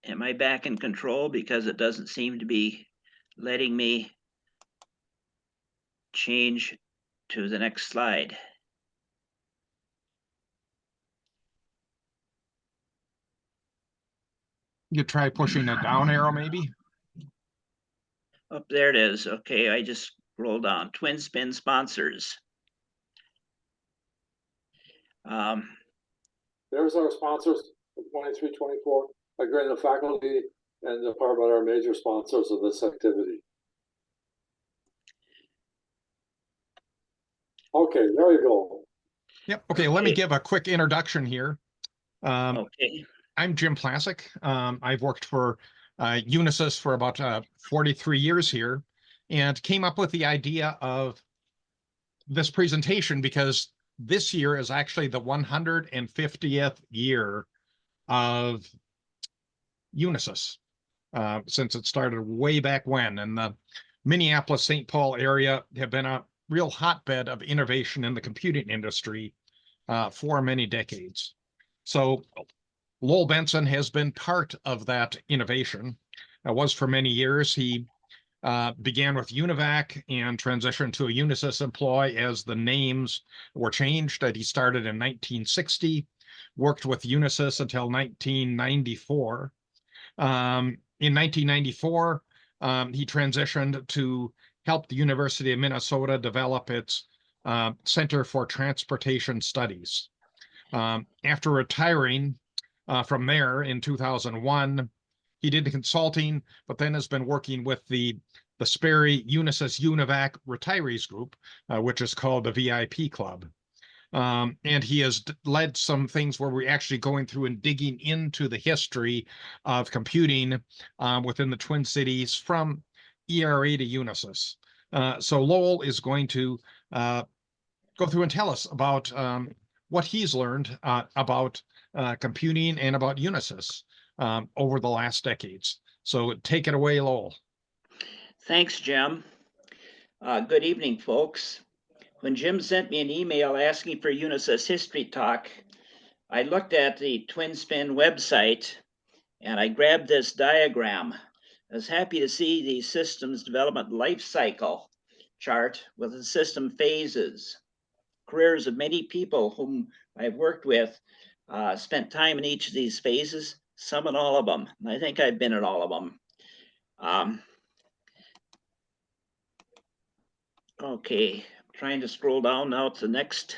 Am I back in control? Because it doesn't seem to be letting me change to the next slide. You try pushing a down arrow, maybe? Oh, there it is. Okay, I just scrolled down. TwinSPIN sponsors. There's our sponsors, 23, 24. Again, the faculty and the department are major sponsors of this activity. Okay, there you go. Yep. Okay, let me give a quick introduction here. Okay. I'm Jim Plasick. I've worked for Unisys for about 43 years here, and came up with the idea of this presentation because this year is actually the 150th year of Unisys, since it started way back when. And the Minneapolis-St. Paul area have been a real hotbed of innovation in the computing industry for many decades. So Lowell Benson has been part of that innovation. Was for many years. He began with UNIVAC and transitioned to a Unisys employee as the names were changed. He started in 1960, worked with Unisys until 1994. In 1994, he transitioned to help the University of Minnesota develop its Center for Transportation Studies. After retiring from there in 2001, he did the consulting, but then has been working with the Sperry Unisys UNIVAC Retirees Group, which is called the VIP Club. And he has led some things where we're actually going through and digging into the history of computing within the Twin Cities from ERA to Unisys. So Lowell is going to go through and tell us about what he's learned about computing and about Unisys over the last decades. So take it away, Lowell. Thanks, Jim. Good evening, folks. When Jim sent me an email asking for Unisys History Talk, I looked at the TwinSPIN website and I grabbed this diagram. I was happy to see the systems development life cycle chart with the system phases. Careers of many people whom I've worked with spent time in each of these phases, some in all of them. And I think I've been in all of them. Okay, trying to scroll down now to the next.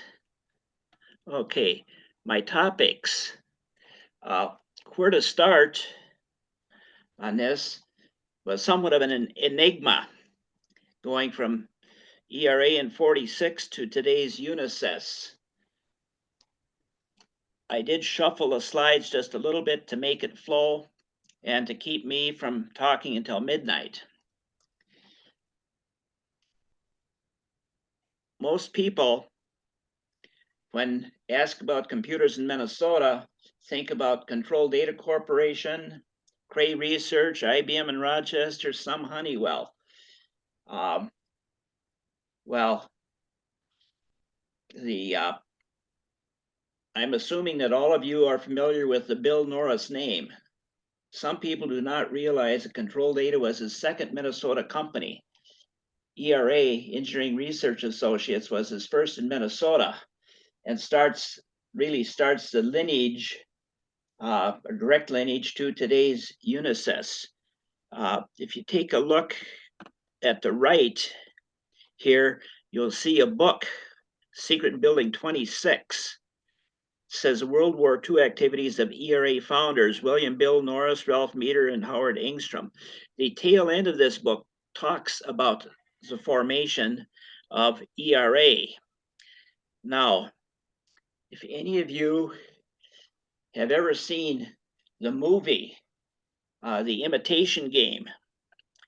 Okay, my topics. Where to start on this was somewhat of an enigma, going from ERA in 46 to today's Unisys. I did shuffle the slides just a little bit to make it flow and to keep me from talking until midnight. Most people, when asked about computers in Minnesota, think about Control Data Corporation, Cray Research, IBM in Rochester, some Honeywell. Well, I'm assuming that all of you are familiar with the Bill Norris name. Some people do not realize that Control Data was his second Minnesota company. ERA, Engineering Research Associates, was his first in Minnesota, and really starts the lineage, a direct lineage to today's Unisys. If you take a look at the right here, you'll see a book, Secret Building 26. It says World War II activities of ERA founders, William Bill Norris, Ralph Meter, and Howard Engstrom. The tail end of this book talks about the formation of ERA. Now, if any of you have ever seen the movie, The Imitation Game,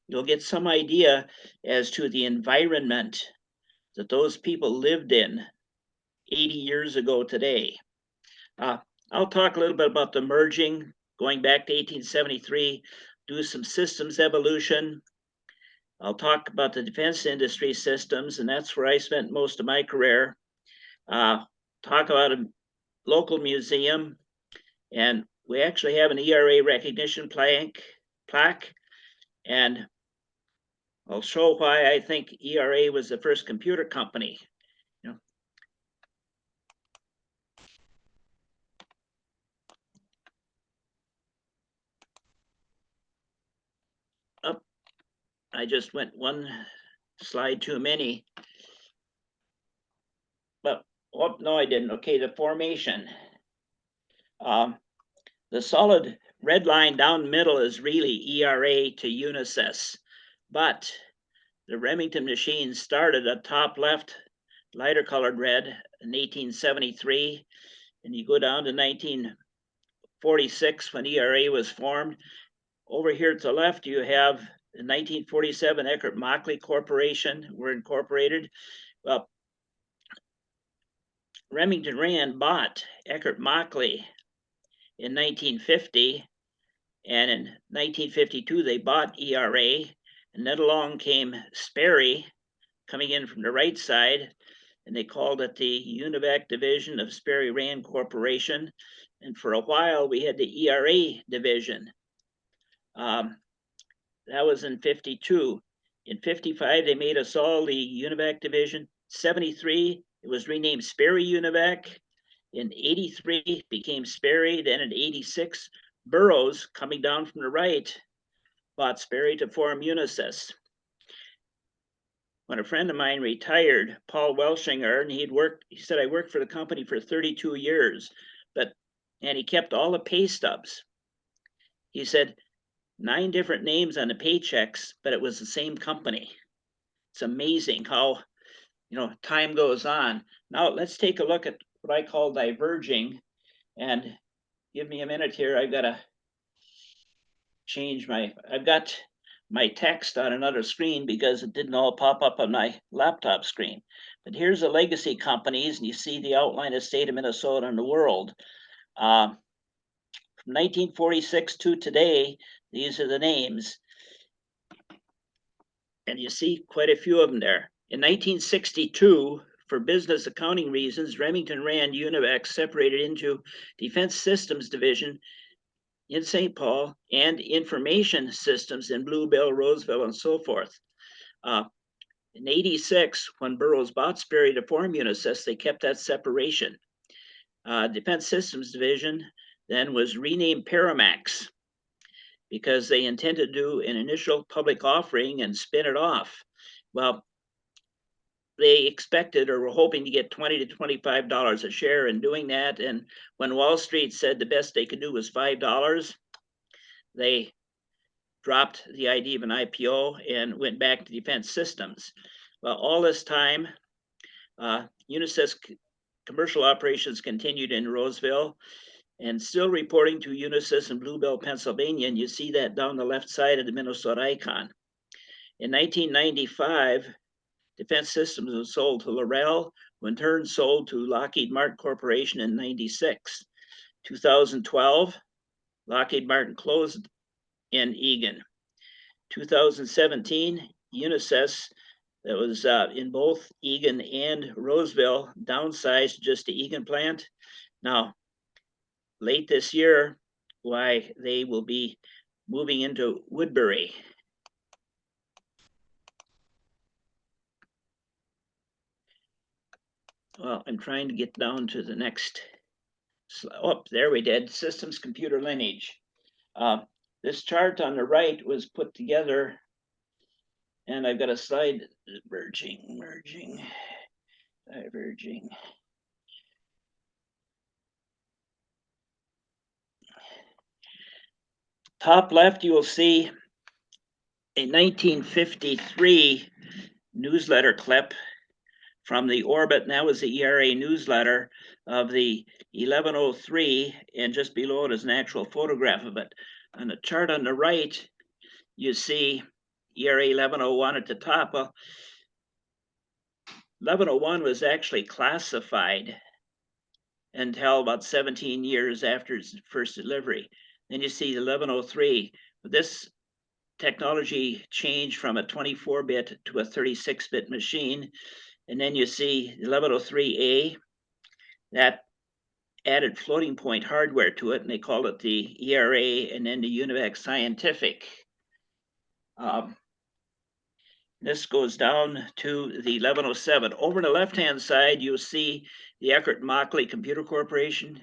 you'll get some idea as to the environment that those people lived in 80 years ago today. I'll talk a little bit about the merging, going back to 1873, do some systems evolution, I'll talk about the defense industry systems, and that's where I spent most of my career. Talk about a local museum, and we actually have an ERA recognition plaque, and I'll show why I think ERA was the first computer company. You know, up, I just went one slide too many. But oh no, I didn't. Okay, the formation. The solid red line down the middle is really ERA to Unisys, but the Remington machines started at top left, lighter colored red in 1873, and you go down to 1946 when ERA was formed. Over here to the left, you have the 1947 Eckert-Mockley Corporation were incorporated. Well, Remington Rand bought Eckert-Mockley in 1950, and in 1952 they bought ERA, and then along came Sperry coming in from the right side, and they called it the UNIVAC division of Sperry Rand Corporation, and for a while we had the ERA division. That was in 52. In 55 they made us all the UNIVAC division. 73 it was renamed Sperry UNIVAC. In 83 became Sperry. Then in 86 Burroughs, coming down from the right, bought Sperry to form Unisys. When a friend of mine retired, Paul Welschinger, and he said, I worked for the company for 32 years, and he kept all the pay stubs. He said, 9 different names on the paychecks, but it was the same company. It's amazing how, time goes on. Now let's take a look at what I call diverging, and give me a minute here. I've got to change I've got my text on another screen because it didn't all pop up on my laptop screen. But here's the legacy companies, and you see the outline of state of Minnesota and the world. From 1946 to today, these are the names. And you see quite a few of them there. In 1962, for business accounting reasons, Remington Rand UNIVAC separated into Defense Systems Division in St. Paul and information systems in Bluebell, Roseville, and so forth. In 86, when Burroughs bought Sperry to form Unisys, they kept that separation. Defense Systems Division then was renamed Paramax because they intended to do an initial public offering and spin it off. Well, they expected or were hoping to get $20 to $25 a share in doing that. And when Wall Street said the best they could do was $5, they dropped the idea of an IPO and went back to defense systems. Well, all this time, Unisys commercial operations continued in Roseville and still reporting to Unisys in Bluebell, Pennsylvania. And you see that down the left side of the Minnesota icon. In 1995, Defense Systems was sold to Lowell, who in turn sold to Lockheed Martin Corporation in 96. 2012, Lockheed Martin closed in Eagan. 2017, Unisys, that was in both Eagan and Roseville, downsized to just the Eagan plant. Now, late this year, why they will be moving into Woodbury. Well, I'm trying to get down to the next slide. Oh, there we did. Systems computer lineage. This chart on the right was put together, and I've got a slide merging. Diverging. Top left, you will see a 1953 newsletter clip from the Orbit, and that was the ERA newsletter of the 1103, and just below it is an actual photograph of it. On the chart on the right, you see ERA 1101 at the top. Well, 1101 was actually classified until about 17 years after its first delivery. Then you see 1103. This technology changed from a 24-bit to a 36-bit machine. And then you see 1103A, that added floating point hardware to it, and they called it the ERA and then the UNIVAC Scientific. This goes down to the 1107. Over on the left-hand side, you'll see the Eckert-Mockley Computer Corporation,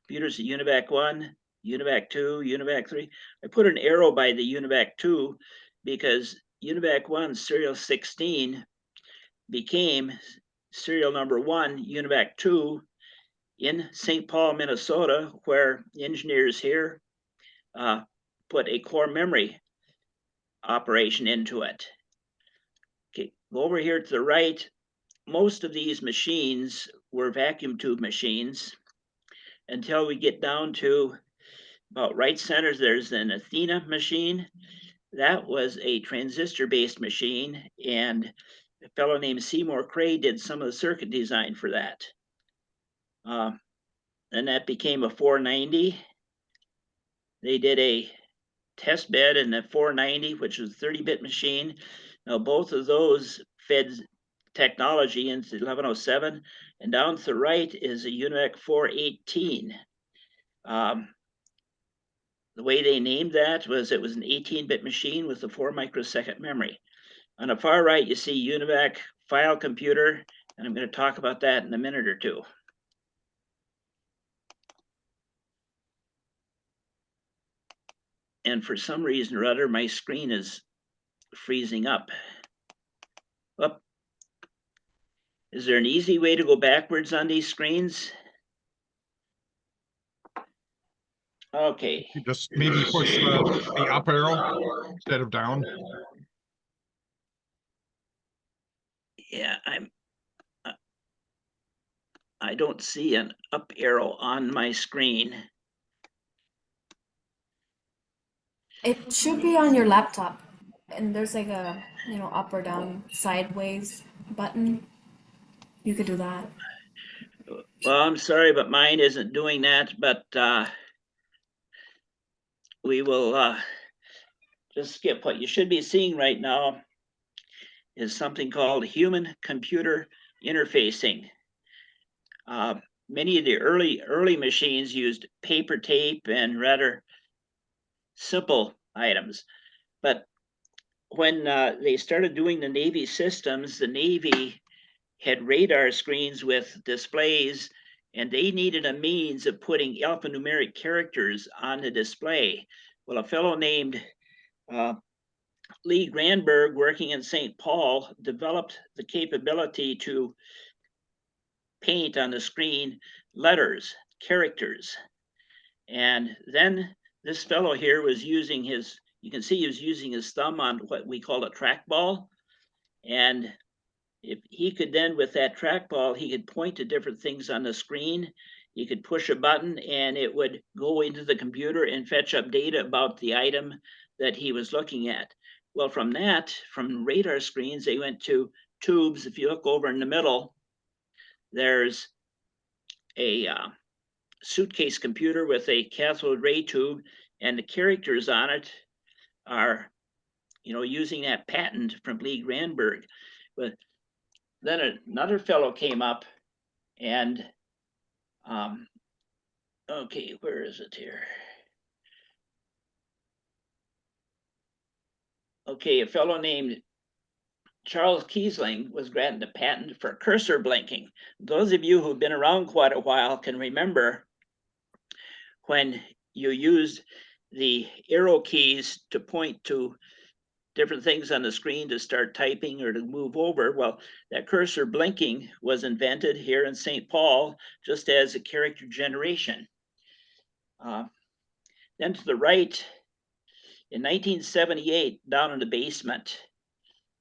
computers at UNIVAC 1, UNIVAC 2, UNIVAC 3. I put an arrow by the UNIVAC 2 because UNIVAC 1 serial 16 became serial number 1, UNIVAC 2, in St. Paul, Minnesota, where engineers here put a core memory operation into it. Okay, go over here to the right. Most of these machines were vacuum tube machines until we get down to about right center. There's an Athena machine. That was a transistor-based machine, and a fellow named Seymour Cray did some of the circuit design for that. And that became a 490. They did a test bed in the 490, which was a 30-bit machine. Now, both of those fed technology into 1107, and down to the right is a UNIVAC 418. The way they named that was it was an 18-bit machine with a 4 microsecond memory. On the far right, you see UNIVAC file computer, and I'm going to talk about that in a minute or two. And for some reason or other, my screen is freezing up. Up. Is there an easy way to go backwards on these screens? Okay. You just maybe push the up arrow instead of down. Yeah, I don't see an up arrow on my screen. It should be on your laptop, and there's like a, up or down sideways button. You could do that. Well, I'm sorry, but mine isn't doing that, but we will just skip. What you should be seeing right now is something called human computer interfacing. Many of the early machines used paper tape and rather simple items, but when they started doing the Navy systems, the Navy had radar screens with displays, and they needed a means of putting alphanumeric characters on the display. Well, a fellow named Lee Granberg, working in St. Paul, developed the capability to paint on the screen letters, characters. And then this fellow here was using his, you can see he was using his thumb on what we call a trackball. And if he could then, with that trackball, he could point to different things on the screen. He could push a button and it would go into the computer and fetch up data about the item that he was looking at. Well, from that, from radar screens, they went to tubes. If you look over in the middle, there's a suitcase computer with a cathode ray tube, and the characters on it are, using that patent from Lee Granberg. But then another fellow came up and, okay, where is it here? Okay, a fellow named Charles Kiesling was granted a patent for cursor blinking. Those of you who've been around quite a while can remember when you used the arrow keys to point to different things on the screen to start typing or to move over. Well, that cursor blinking was invented here in St. Paul, just as a character generation. Then to the right, in 1978, down in the basement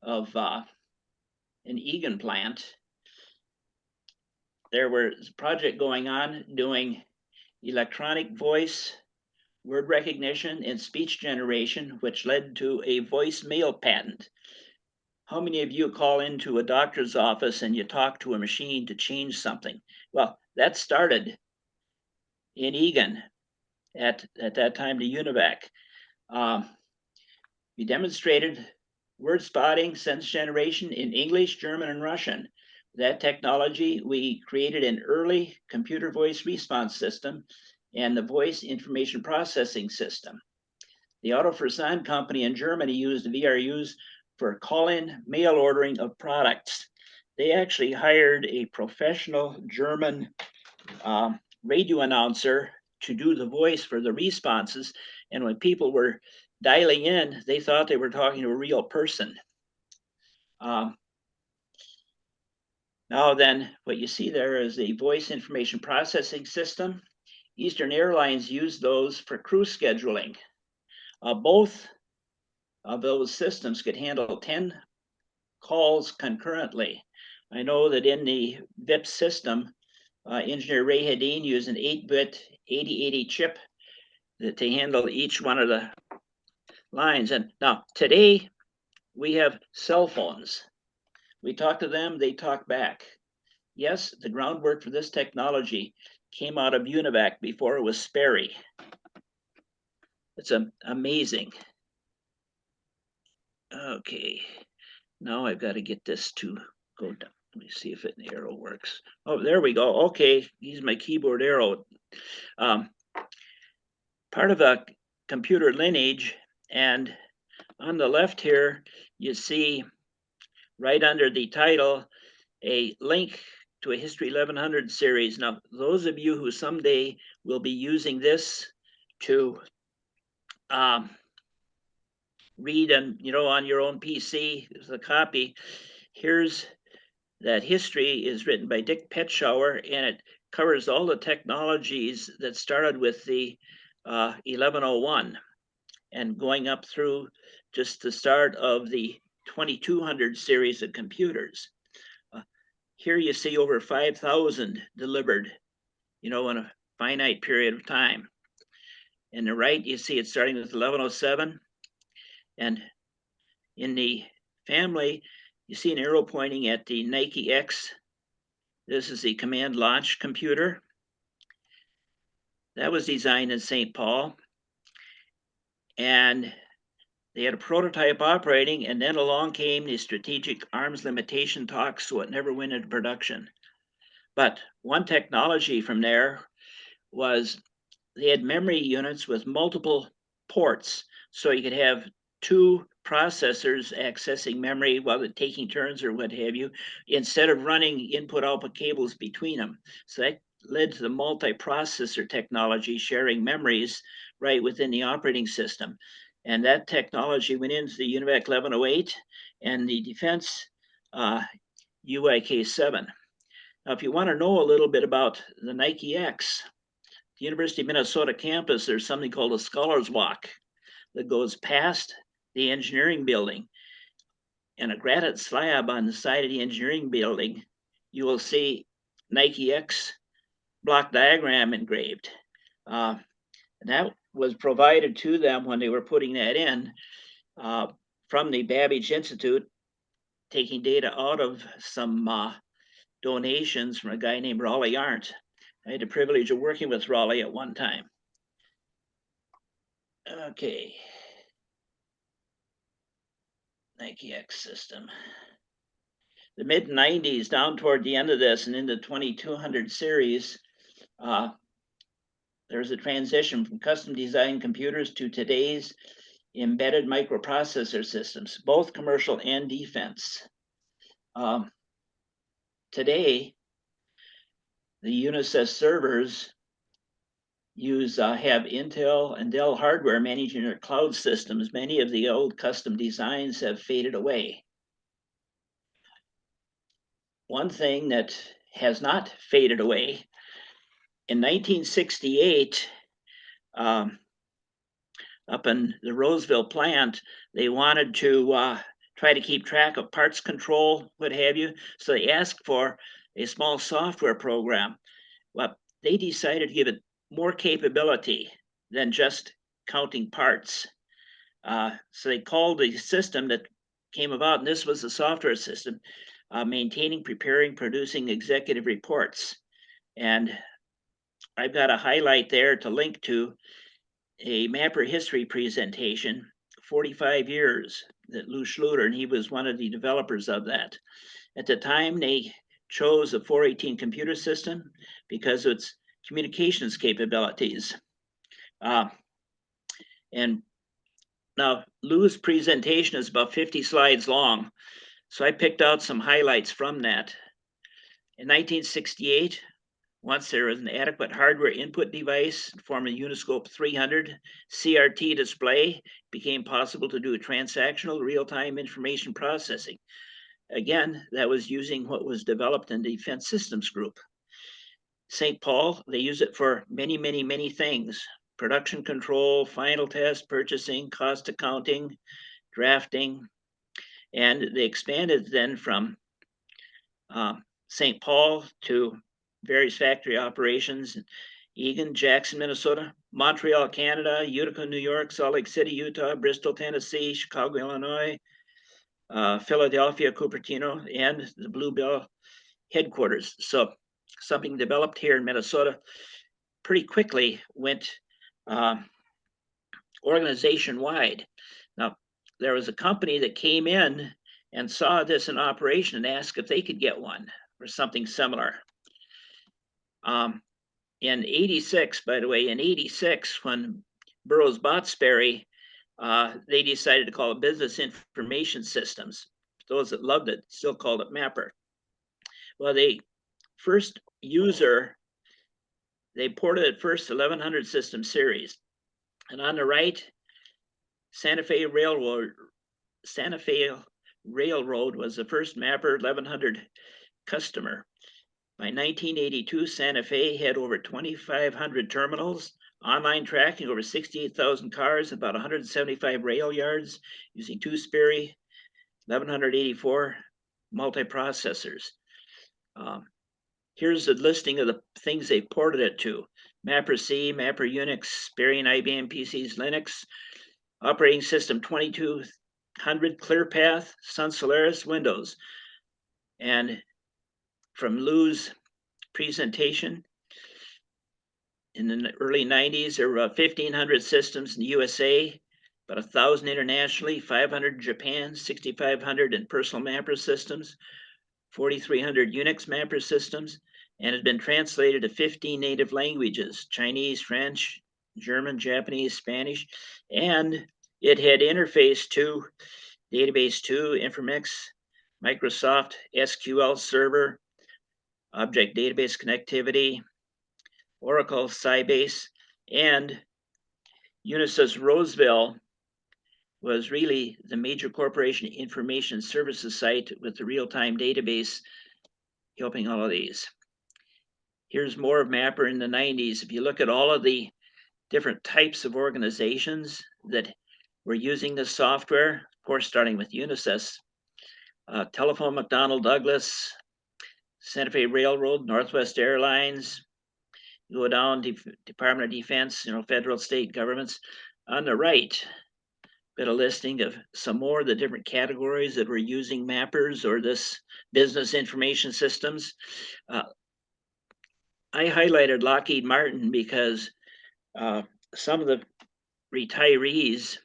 of an Egan plant, there was a project going on doing electronic voice, word recognition, and speech generation, which led to a voicemail patent. How many of you call into a doctor's office and you talk to a machine to change something? Well, that started in Egan at that time, the UNIVAC. We demonstrated word spotting, sentence generation in English, German, and Russian. That technology, we created an early computer voice response system and the voice information processing system. The Otto Frisson company in Germany used VRUs for call-in mail ordering of products. They actually hired a professional German radio announcer to do the voice for the responses. And when people were dialing in, they thought they were talking to a real person. Now then, what you see there is the voice information processing system. Eastern Airlines used those for crew scheduling. Both of those systems could handle 10 calls concurrently. I know that in the VIP system, engineer Ray Hedin used an 8-bit 8080 chip to handle each one of the lines. And now today we have cell phones. We talk to them, they talk back. Yes, the groundwork for this technology came out of UNIVAC before it was Sperry. It's amazing. Okay, now I've got to get this to go down. Let me see if an arrow works. Oh, there we go. Okay, use my keyboard arrow. Part of a computer lineage, and on the left here, you see right under the title, a link to a History 1100 series. Now, those of you who someday will be using this to read and on your own PC, there's a copy. Here's that history is written by Dick Petschauer, and it covers all the technologies that started with the 1101 and going up through just the start of the 2200 series of computers. Here you see over 5,000 delivered, in a finite period of time. In the right, you see it starting with 1107. And in the family, you see an arrow pointing at the Nike X. This is the command launch computer. That was designed in St. Paul. And they had a prototype operating, and then along came the strategic arms limitation talks, so it never went into production. But one technology from there was they had memory units with multiple ports, so you could have two processors accessing memory while they're taking turns or what have you, instead of running input-output cables between them. So that led to the multi-processor technology sharing memories right within the operating system. And that technology went into the UNIVAC 1108 and the defense UIK-7. Now, if you want to know a little bit about the Nike X, the University of Minnesota campus, there's something called a Scholars Walk that goes past the engineering building. And a granite slab on the side of the engineering building, you will see Nike X block diagram engraved. And that was provided to them when they were putting that in from the Babbage Institute, taking data out of some donations from a guy named Raleigh Arndt. I had the privilege of working with Raleigh at one time. Okay. Nike X system. The mid 90s, down toward the end of this and into 2200 series, there's a transition from custom designed computers to today's embedded microprocessor systems, both commercial and defense. Today, the Unisys servers have Intel and Dell hardware managing their cloud systems. Many of the old custom designs have faded away. One thing that has not faded away, in 1968, up in the Roseville plant, they wanted to try to keep track of parts control, what have you. So they asked for a small software program. Well, they decided to give it more capability than just counting parts. So they called the system that came about, and this was the software system, maintaining, preparing, producing executive reports. And I've got a highlight there to link to a mapper history presentation 45 years, that Lou Schluter, and he was one of the developers of that. At the time, they chose a 418 computer system because of its communications capabilities. And now Lou's presentation is about 50 slides long, so I picked out some highlights from that. In 1968, once there was an adequate hardware input device in form of Uniscope 300 CRT display, became possible to do transactional real-time information processing. Again, that was using what was developed in the Defense Systems Group. St. Paul, they use it for many, many, many things: production control, final test, purchasing, cost accounting, drafting, and they expanded then from St. Paul to various factory operations: Eagan, Jackson, Minnesota, Montreal, Canada, Utica, New York, Salt Lake City, Utah, Bristol, Tennessee, Chicago, Illinois, Philadelphia, Cupertino, and the Bluebell headquarters. So something developed here in Minnesota pretty quickly went organization-wide. Now, there was a company that came in and saw this in operation and asked if they could get one or something similar. In 86, by the way, in 86, when Burroughs bought Sperry, they decided to call it Business Information Systems. Those that loved it still called it Mapper. Well, they first user, they ported it first 1100 system series. And on the right, Santa Fe Railroad was the first Mapper 1100 customer. By 1982, Santa Fe had over 2,500 terminals, online tracking over 68,000 cars, about 175 rail yards, using two Sperry 1184 multiprocessors. Here's a listing of the things they ported it to: Mapper C, Mapper Unix, Sperry and IBM PCs, Linux, operating system 2200, ClearPath, Sun Solaris, Windows. And from Lou's presentation, in the early 90s, there were 1,500 systems in the USA, about 1,000 internationally, 500 in Japan, 6,500 in personal mapper systems, 4,300 Unix mapper systems, and has been translated to 15 native languages: Chinese, French, German, Japanese, Spanish, and it had interfaced to Database 2, Informix, Microsoft SQL Server, Object Database Connectivity, Oracle Sybase, and Unisys Roseville was really the major corporation information services site with the real-time database helping all of these. Here's more of Mapper in the 90s. If you look at all of the different types of organizations that were using this software, of course, starting with Unisys, Telephone McDonnell Douglas, Santa Fe Railroad, Northwest Airlines, go down to Department of Defense, federal, state governments. On the right, got a listing of some more of the different categories that were using mappers or this business information systems. I highlighted Lockheed Martin because some of the retirees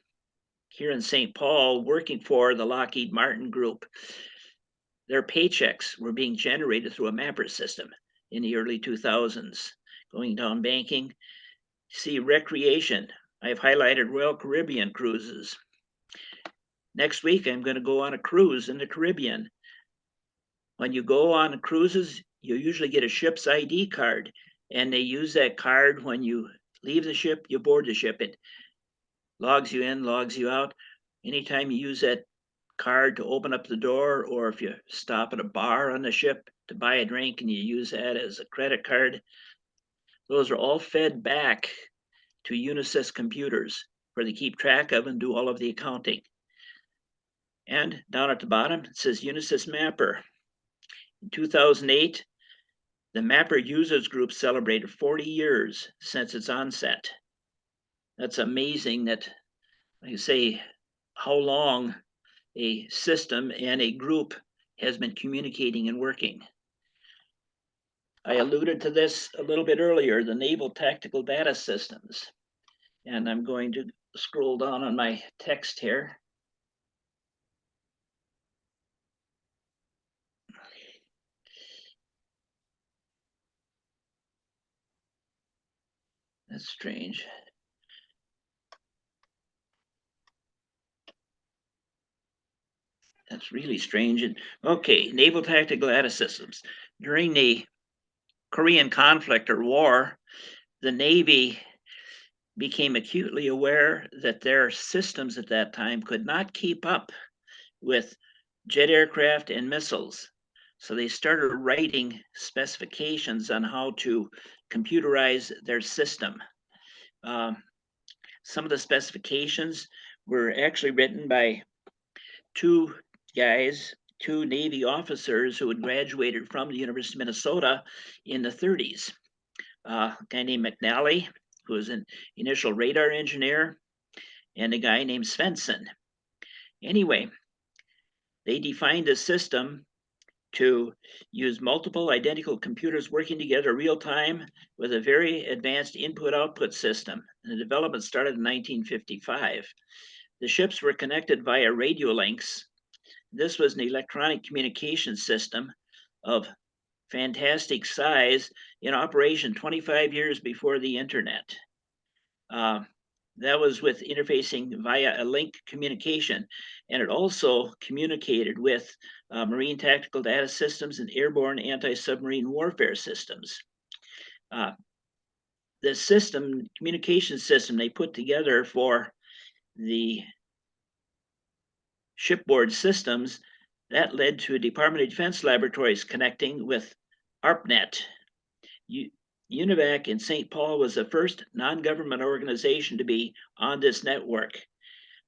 here in St. Paul working for the Lockheed Martin group, their paychecks were being generated through a mapper system in the early 2000s. Going down banking, see recreation. I've highlighted Royal Caribbean cruises. Next week, I'm going to go on a cruise in the Caribbean. When you go on cruises, you usually get a ship's ID card, and they use that card when you leave the ship, you board the ship. It logs you in, logs you out. Anytime you use that card to open up the door, or if you stop at a bar on the ship to buy a drink and you use that as a credit card, those are all fed back to Unisys computers where they keep track of and do all of the accounting. And down at the bottom, it says Unisys Mapper. In 2008, the Mapper Users Group celebrated 40 years since its onset. That's amazing that, like I say, how long a system and a group has been communicating and working. I alluded to this a little bit earlier, the Naval Tactical Data Systems. And I'm going to scroll down on my text here. That's strange. That's really strange. And okay, naval tactical data systems. During the Korean conflict or war, the Navy became acutely aware that their systems at that time could not keep up with jet aircraft and missiles. So they started writing specifications on how to computerize their system. Some of the specifications were actually written by two Navy officers who had graduated from the University of Minnesota in the 30s. A guy named McNally, who was an initial radar engineer, and a guy named Svensson. Anyway, they defined a system to use multiple identical computers working together real time with a very advanced input-output system. And the development started in 1955. The ships were connected via radio links. This was an electronic communication system of fantastic size in operation 25 years before the internet. That was with interfacing via a link communication, and it also communicated with marine tactical data systems and airborne anti-submarine warfare systems. The system, communication system they put together for the shipboard systems, that led to Department of Defense laboratories connecting with ARPANET. UNIVAC in St. Paul was the first non-government organization to be on this network.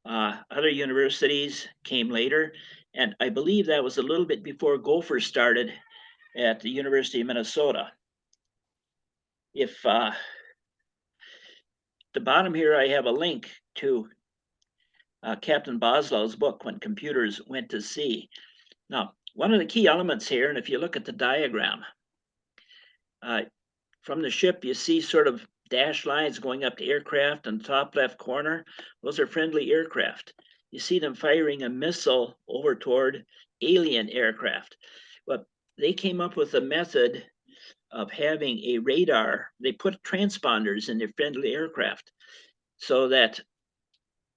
Other universities came later, and I believe that was a little bit before Gopher started at the University of Minnesota. If the bottom here, I have a link to Captain Boslow's book, When Computers Went to Sea. Now, one of the key elements here, and if you look at the diagram, from the ship, you see sort of dashed lines going up to aircraft in the top left corner. Those are friendly aircraft. You see them firing a missile over toward alien aircraft. But they came up with a method of having a radar. They put transponders in their friendly aircraft so that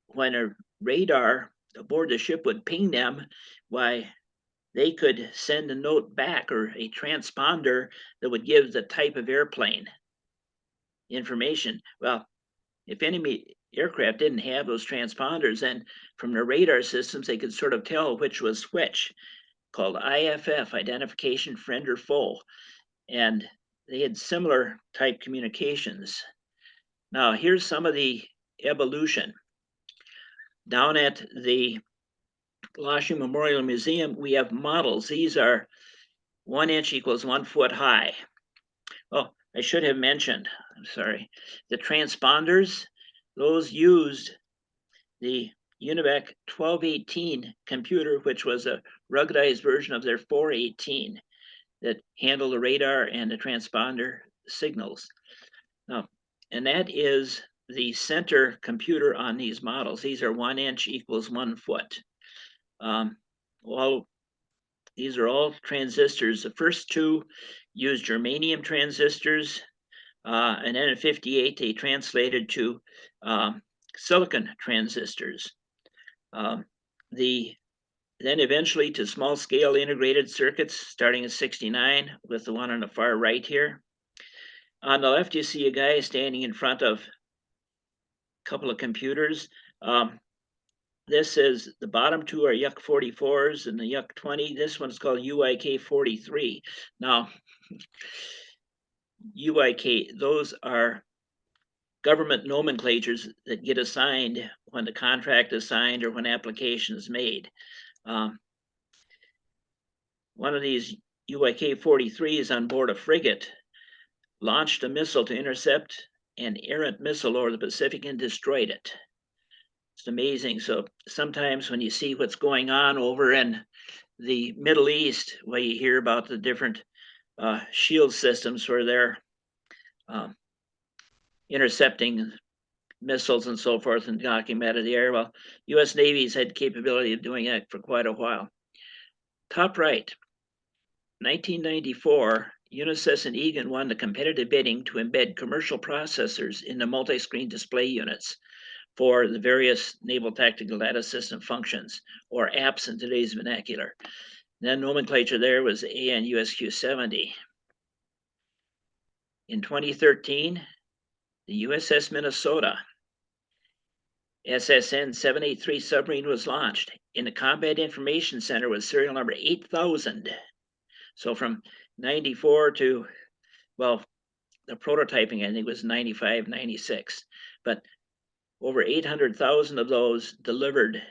when a radar aboard the ship would ping them, why, they could send a note back or a transponder that would give the type of airplane information. Well, if enemy aircraft didn't have those transponders, then from the radar systems, they could sort of tell which was which, called IFF, identification friend or foe. And they had similar type communications. Now, here's some of the evolution. Down at the Loshing Memorial Museum, we have models. These are 1 inch equals 1 foot high. Oh, I should have mentioned, I'm sorry, the transponders, those used the UNIVAC 1218 computer, which was a ruggedized version of their 418 that handled the radar and the transponder signals. Now, and that is the center computer on these models. These are 1 inch equals 1 foot. Well, these are all transistors. The first two used germanium transistors, and then in 58, they translated to silicon transistors. Then eventually to small scale integrated circuits starting in 69 with the one on the far right here. On the left, you see a guy standing in front of a couple of computers. This is, the bottom two are Yuck 44s and the Yuck 20. This one's called UIK 43. Now, UIK, those are government nomenclatures that get assigned when the contract is signed or when application is made. One of these UIK 43s on board a frigate launched a missile to intercept an errant missile over the Pacific and destroyed it. It's amazing. So sometimes when you see what's going on over in the Middle East, where you hear about the different shield systems where they're intercepting missiles and so forth and knocking them out of the air. Well, US Navy's had capability of doing that for quite a while. Top right, 1994, Unisys and Egan won the competitive bidding to embed commercial processors in the multi-screen display units for the various Naval Tactical Data System functions, or apps in today's vernacular. Then nomenclature there was AN-USQ 70. In 2013, the USS Minnesota SSN 783 submarine was launched in the Combat Information Center with serial number 8000. So from 94 to, well, the prototyping, I think, was 95, 96, but over 800,000 of those delivered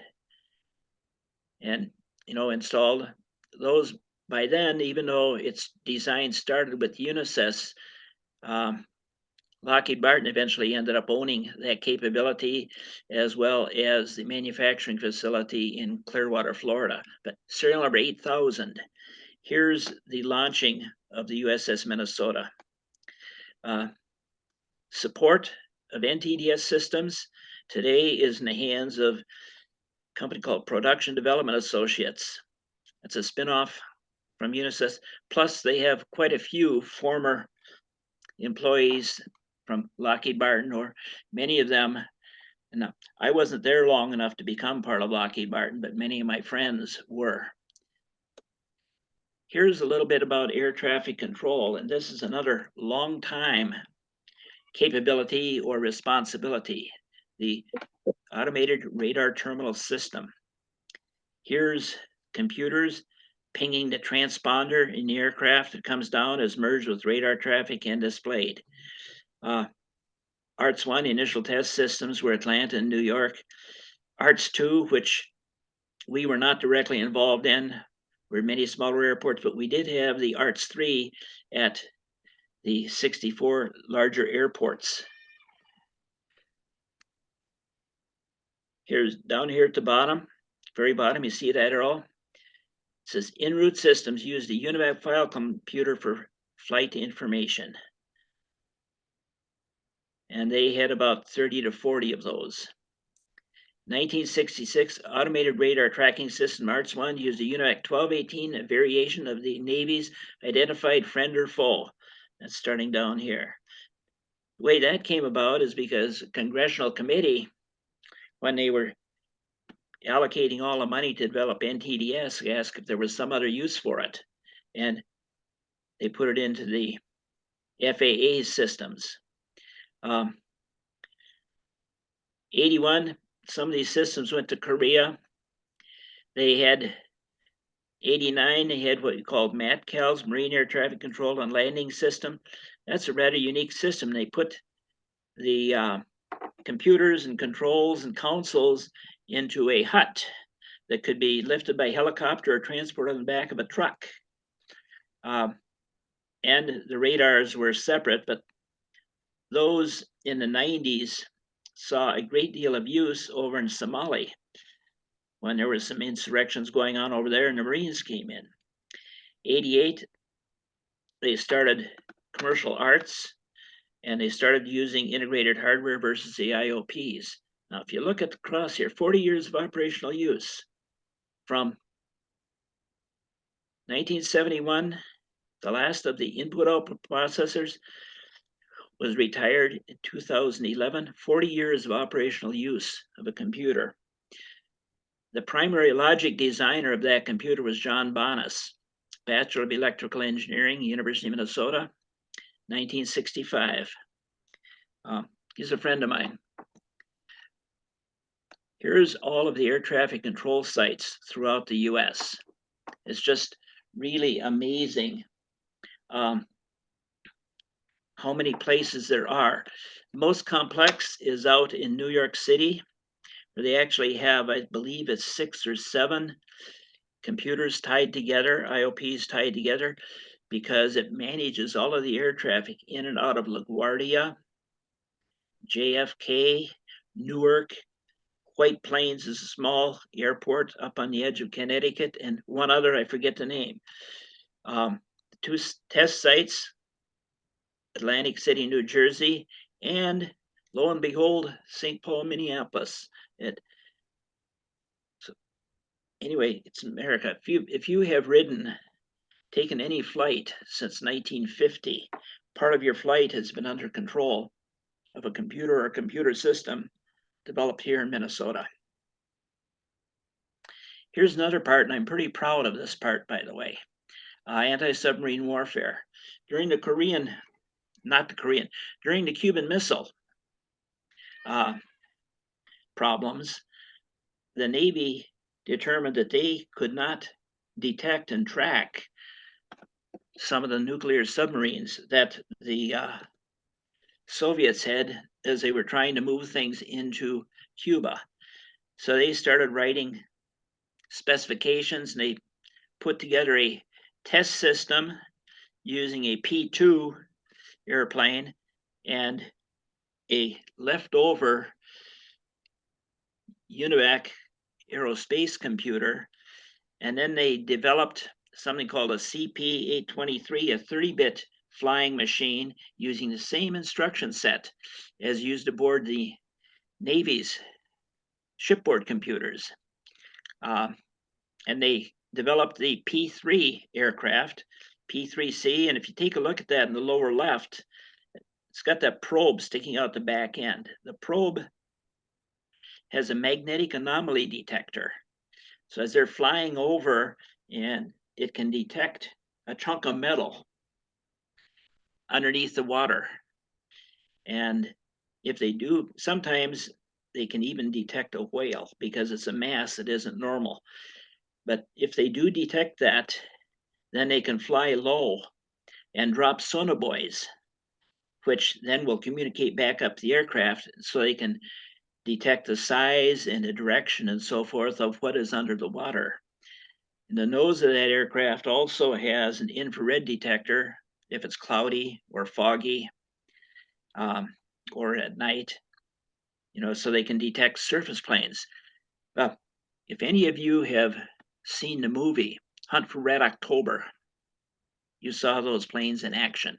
and, installed. Those by then, even though its design started with Unisys, Lockheed Martin eventually ended up owning that capability, as well as the manufacturing facility in Clearwater, Florida. But serial number 8000, here's the launching of the USS Minnesota. Support of NTDS systems today is in the hands of a company called Production Development Associates. It's a spinoff from Unisys. Plus, they have quite a few former employees from Lockheed Martin, or many of them. And I wasn't there long enough to become part of Lockheed Martin, but many of my friends were. Here's a little bit about air traffic control, and this is another long time capability or responsibility, the automated radar terminal system. Here's computers pinging the transponder in the aircraft that comes down, is merged with radar traffic and displayed. ARTS 1 initial test systems were Atlanta and New York. ARTS 2, which we were not directly involved in, were many smaller airports, but we did have the ARTS 3 at the 64 larger airports. Here's down here at the bottom, very bottom, you see that arrow? It says en route systems used a UNIVAC file computer for flight information. And they had about 30 to 40 of those. 1966, automated radar tracking system ARTS 1 used a UNIVAC 1218, a variation of the Navy's identified friend or foe. That's starting down here. The way that came about is because a congressional committee, when they were allocating all the money to develop NTDS, asked if there was some other use for it. And they put it into the FAA systems. 81, some of these systems went to Korea. They had 89, they had what we called MATCALs, Marine Air Traffic Control and Landing System. That's a rather unique system. They put the computers and controls and consoles into a hut that could be lifted by helicopter or transported on the back of a truck. And the radars were separate, but those in the 90s saw a great deal of use over in Somalia when there was some insurrections going on over there and the Marines came in. 88, they started commercial ARTS and they started using integrated hardware versus the IOPs. Now, if you look at the cross here, 40 years of operational use from 1971, the last of the input-output processors was retired in 2011, 40 years of operational use of a computer. The primary logic designer of that computer was John Bonas, Bachelor of Electrical Engineering, University of Minnesota, 1965. He's a friend of mine. Here's all of the air traffic control sites throughout the US. It's just really amazing how many places there are. Most complex is out in New York City, where they actually have, I believe it's 6 or 7 computers tied together, IOPs tied together, because it manages all of the air traffic in and out of LaGuardia, JFK, Newark. White Plains is a small airport up on the edge of Connecticut, and one other, I forget the name. 2 test sites, Atlantic City, New Jersey, and lo and behold, St. Paul, Minneapolis. Anyway, it's America. If you have taken any flight since 1950, part of your flight has been under control of a computer or computer system developed here in Minnesota. Here's another part, and I'm pretty proud of this part, by the way. Anti-submarine warfare. During the during the Cuban Missile problems, the Navy determined that they could not detect and track some of the nuclear submarines that the Soviets had as they were trying to move things into Cuba. So they started writing specifications, and they put together a test system using a P-2 airplane and a leftover UNIVAC aerospace computer. And then they developed something called a CP-823, a 30-bit flying machine using the same instruction set as used aboard the Navy's shipboard computers. And they developed the P-3 aircraft, P-3C, and if you take a look at that in the lower left, it's got that probe sticking out the back end. The probe has a magnetic anomaly detector. So as they're flying over, and it can detect a chunk of metal underneath the water. And if they do, sometimes they can even detect a whale because it's a mass that isn't normal. But if they do detect that, then they can fly low and drop sonobuoys, which then will communicate back up the aircraft so they can detect the size and the direction and so forth of what is under the water. And the nose of that aircraft also has an infrared detector if it's cloudy or foggy or at night, so they can detect surface planes. Well, if any of you have seen the movie Hunt for Red October, you saw those planes in action,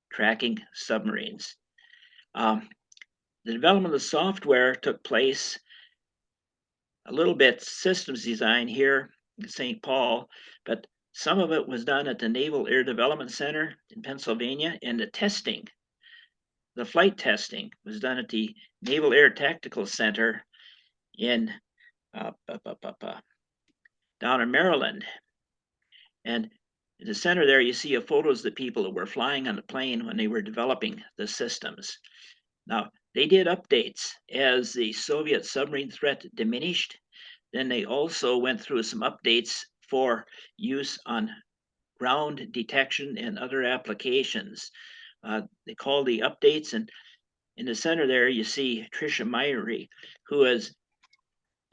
tracking submarines. The development of the software took place a little bit systems design here in St. Paul, but some of it was done at the Naval Air Development Center in Pennsylvania, and the flight testing was done at the Naval Air Tactical Center in down in Maryland. And in the center there, you see photos of the people that were flying on the plane when they were developing the systems. Now, they did updates as the Soviet submarine threat diminished. Then they also went through some updates for use on ground detection and other applications. They call the updates, and in the center there, you see Tricia Myrie, who is,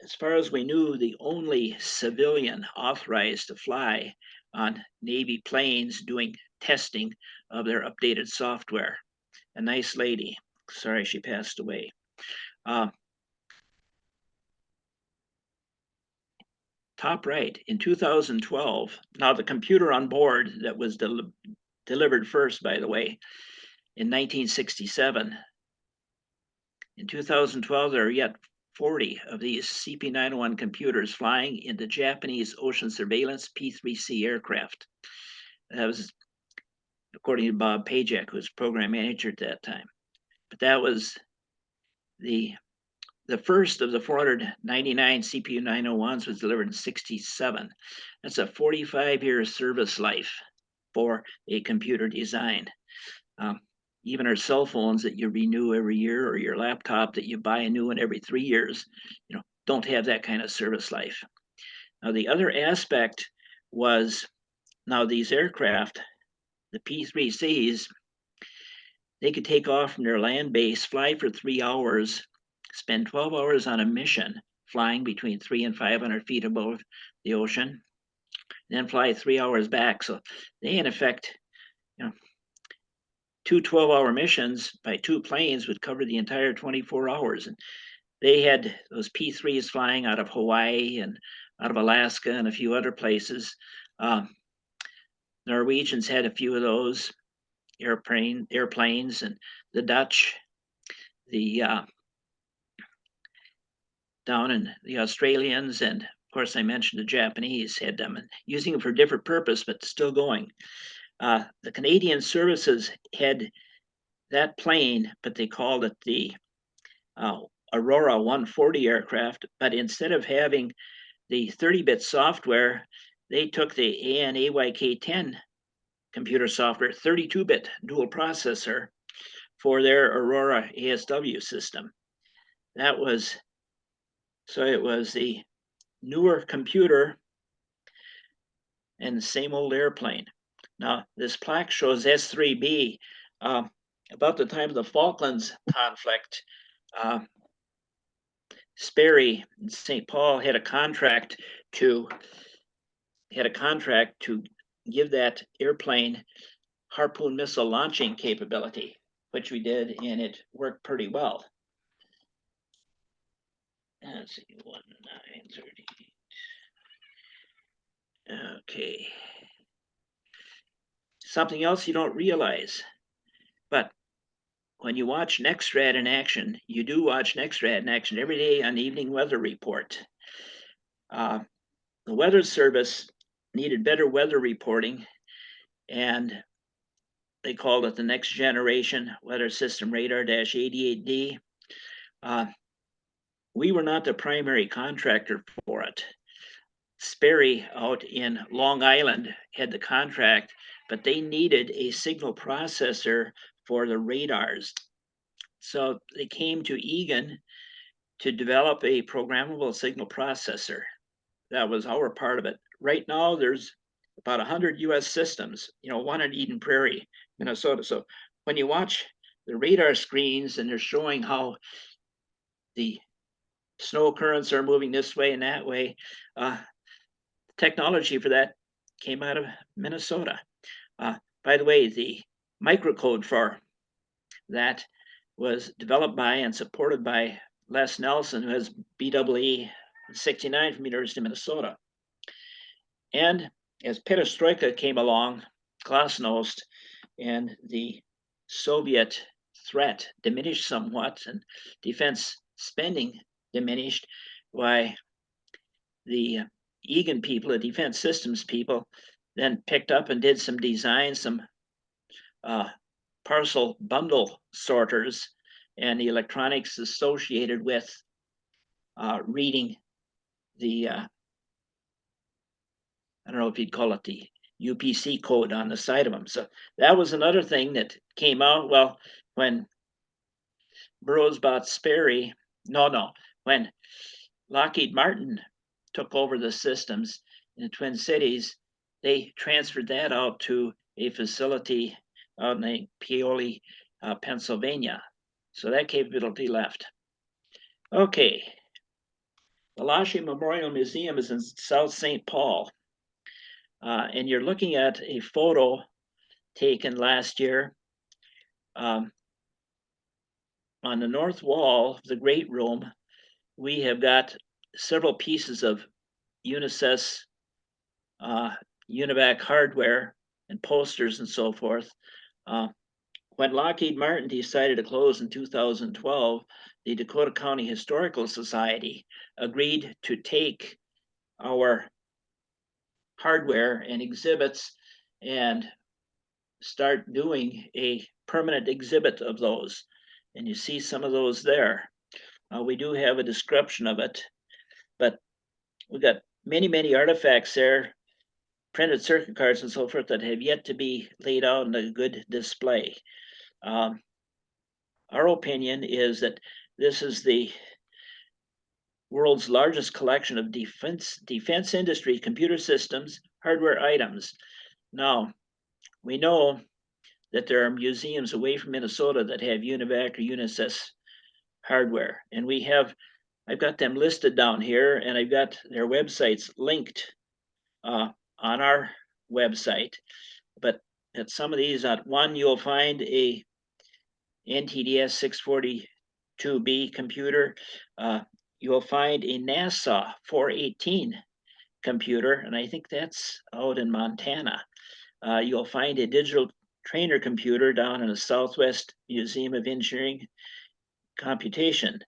as far as we knew, the only civilian authorized to fly on Navy planes doing testing of their updated software. A nice lady. Sorry, she passed away. Top right, in 2012, now the computer on board that was delivered first, by the way, in 1967. In 2012, there are yet 40 of these CP901 computers flying in the Japanese ocean surveillance P-3C aircraft. That was according to Bob Pajak, who was program manager at that time. But that was the first of the 499 CPU901s was delivered in 67. That's a 45-year service life for a computer design. Even our cell phones that you renew every year, or your laptop that you buy a new one every 3 years, don't have that kind of service life. Now, the other aspect was, now these aircraft, the P-3Cs, they could take off from their land base, fly for 3 hours, spend 12 hours on a mission, flying between 300 and 500 feet above the ocean, and then fly 3 hours back. So they, in effect, two 12-hour missions by two planes would cover the entire 24 hours. And they had those P-3s flying out of Hawaii and out of Alaska and a few other places. Norwegians had a few of those. airplanes, and the Dutch, the down in the Australians, and of course I mentioned the Japanese had them and using them for different purpose, but still going. The Canadian services had that plane, but they called it the Aurora 140 aircraft. But instead of having the 30-bit software, they took the AN/AYK10 computer software, 32-bit dual processor for their Aurora ASW system. That was, so it was the newer computer and the same old airplane. Now, this plaque shows S3B. About the time of the Falklands conflict, Sperry and St. Paul had a contract to give that airplane Harpoon missile launching capability, which we did, and it worked pretty well. Let's see, 1930. Okay. Something else you don't realize, but when you watch NextRad in action, you do watch NextRad in action every day on the evening weather report. The Weather Service needed better weather reporting, and they called it the Next Generation Weather System Radar-88D. We were not the primary contractor for it. Sperry out in Long Island had the contract, but they needed a signal processor for the radars. So they came to Egan to develop a programmable signal processor. That was our part of it. Right now, there's about 100 US systems, one in Eden Prairie, Minnesota. So when you watch the radar screens and they're showing how the snow currents are moving this way and that way, technology for that came out of Minnesota. By the way, the microcode for that was developed by and supported by Les Nelson, who has BEE 69 from University of Minnesota. And as perestroika came along, glasnost, and the Soviet threat diminished somewhat and defense spending diminished, why the Egan people, the defense systems people, then picked up and did some design, some parcel bundle sorters and the electronics associated with reading the, I don't know if you'd call it the UPC code on the side of them. So that was another thing that came out. Well, when Burroughs bought Sperry, when Lockheed Martin took over the systems in the Twin Cities, they transferred that out to a facility out in Paoli, Pennsylvania. So that capability left. Okay. The Lashy Memorial Museum is in South St. Paul. And you're looking at a photo taken last year. On the north wall of the great room, we have got several pieces of Unisys UNIVAC hardware and posters and so forth. When Lockheed Martin decided to close in 2012, the Dakota County Historical Society agreed to take our hardware and exhibits and start doing a permanent exhibit of those. And you see some of those there. We do have a description of it, but we've got many, many artifacts there, printed circuit cards and so forth that have yet to be laid out in a good display. Our opinion is that this is the world's largest collection of defense industry computer systems, hardware items. Now, we know that there are museums away from Minnesota that have UNIVAC or Unisys hardware, and I've got them listed down here, and I've got their websites linked on our website. But at some of these, at one, you'll find a NTDS 642B computer. You'll find a NASA 418 computer, and I think that's out in Montana. You'll find a digital trainer computer down in the Southwest Museum of Engineering Computation.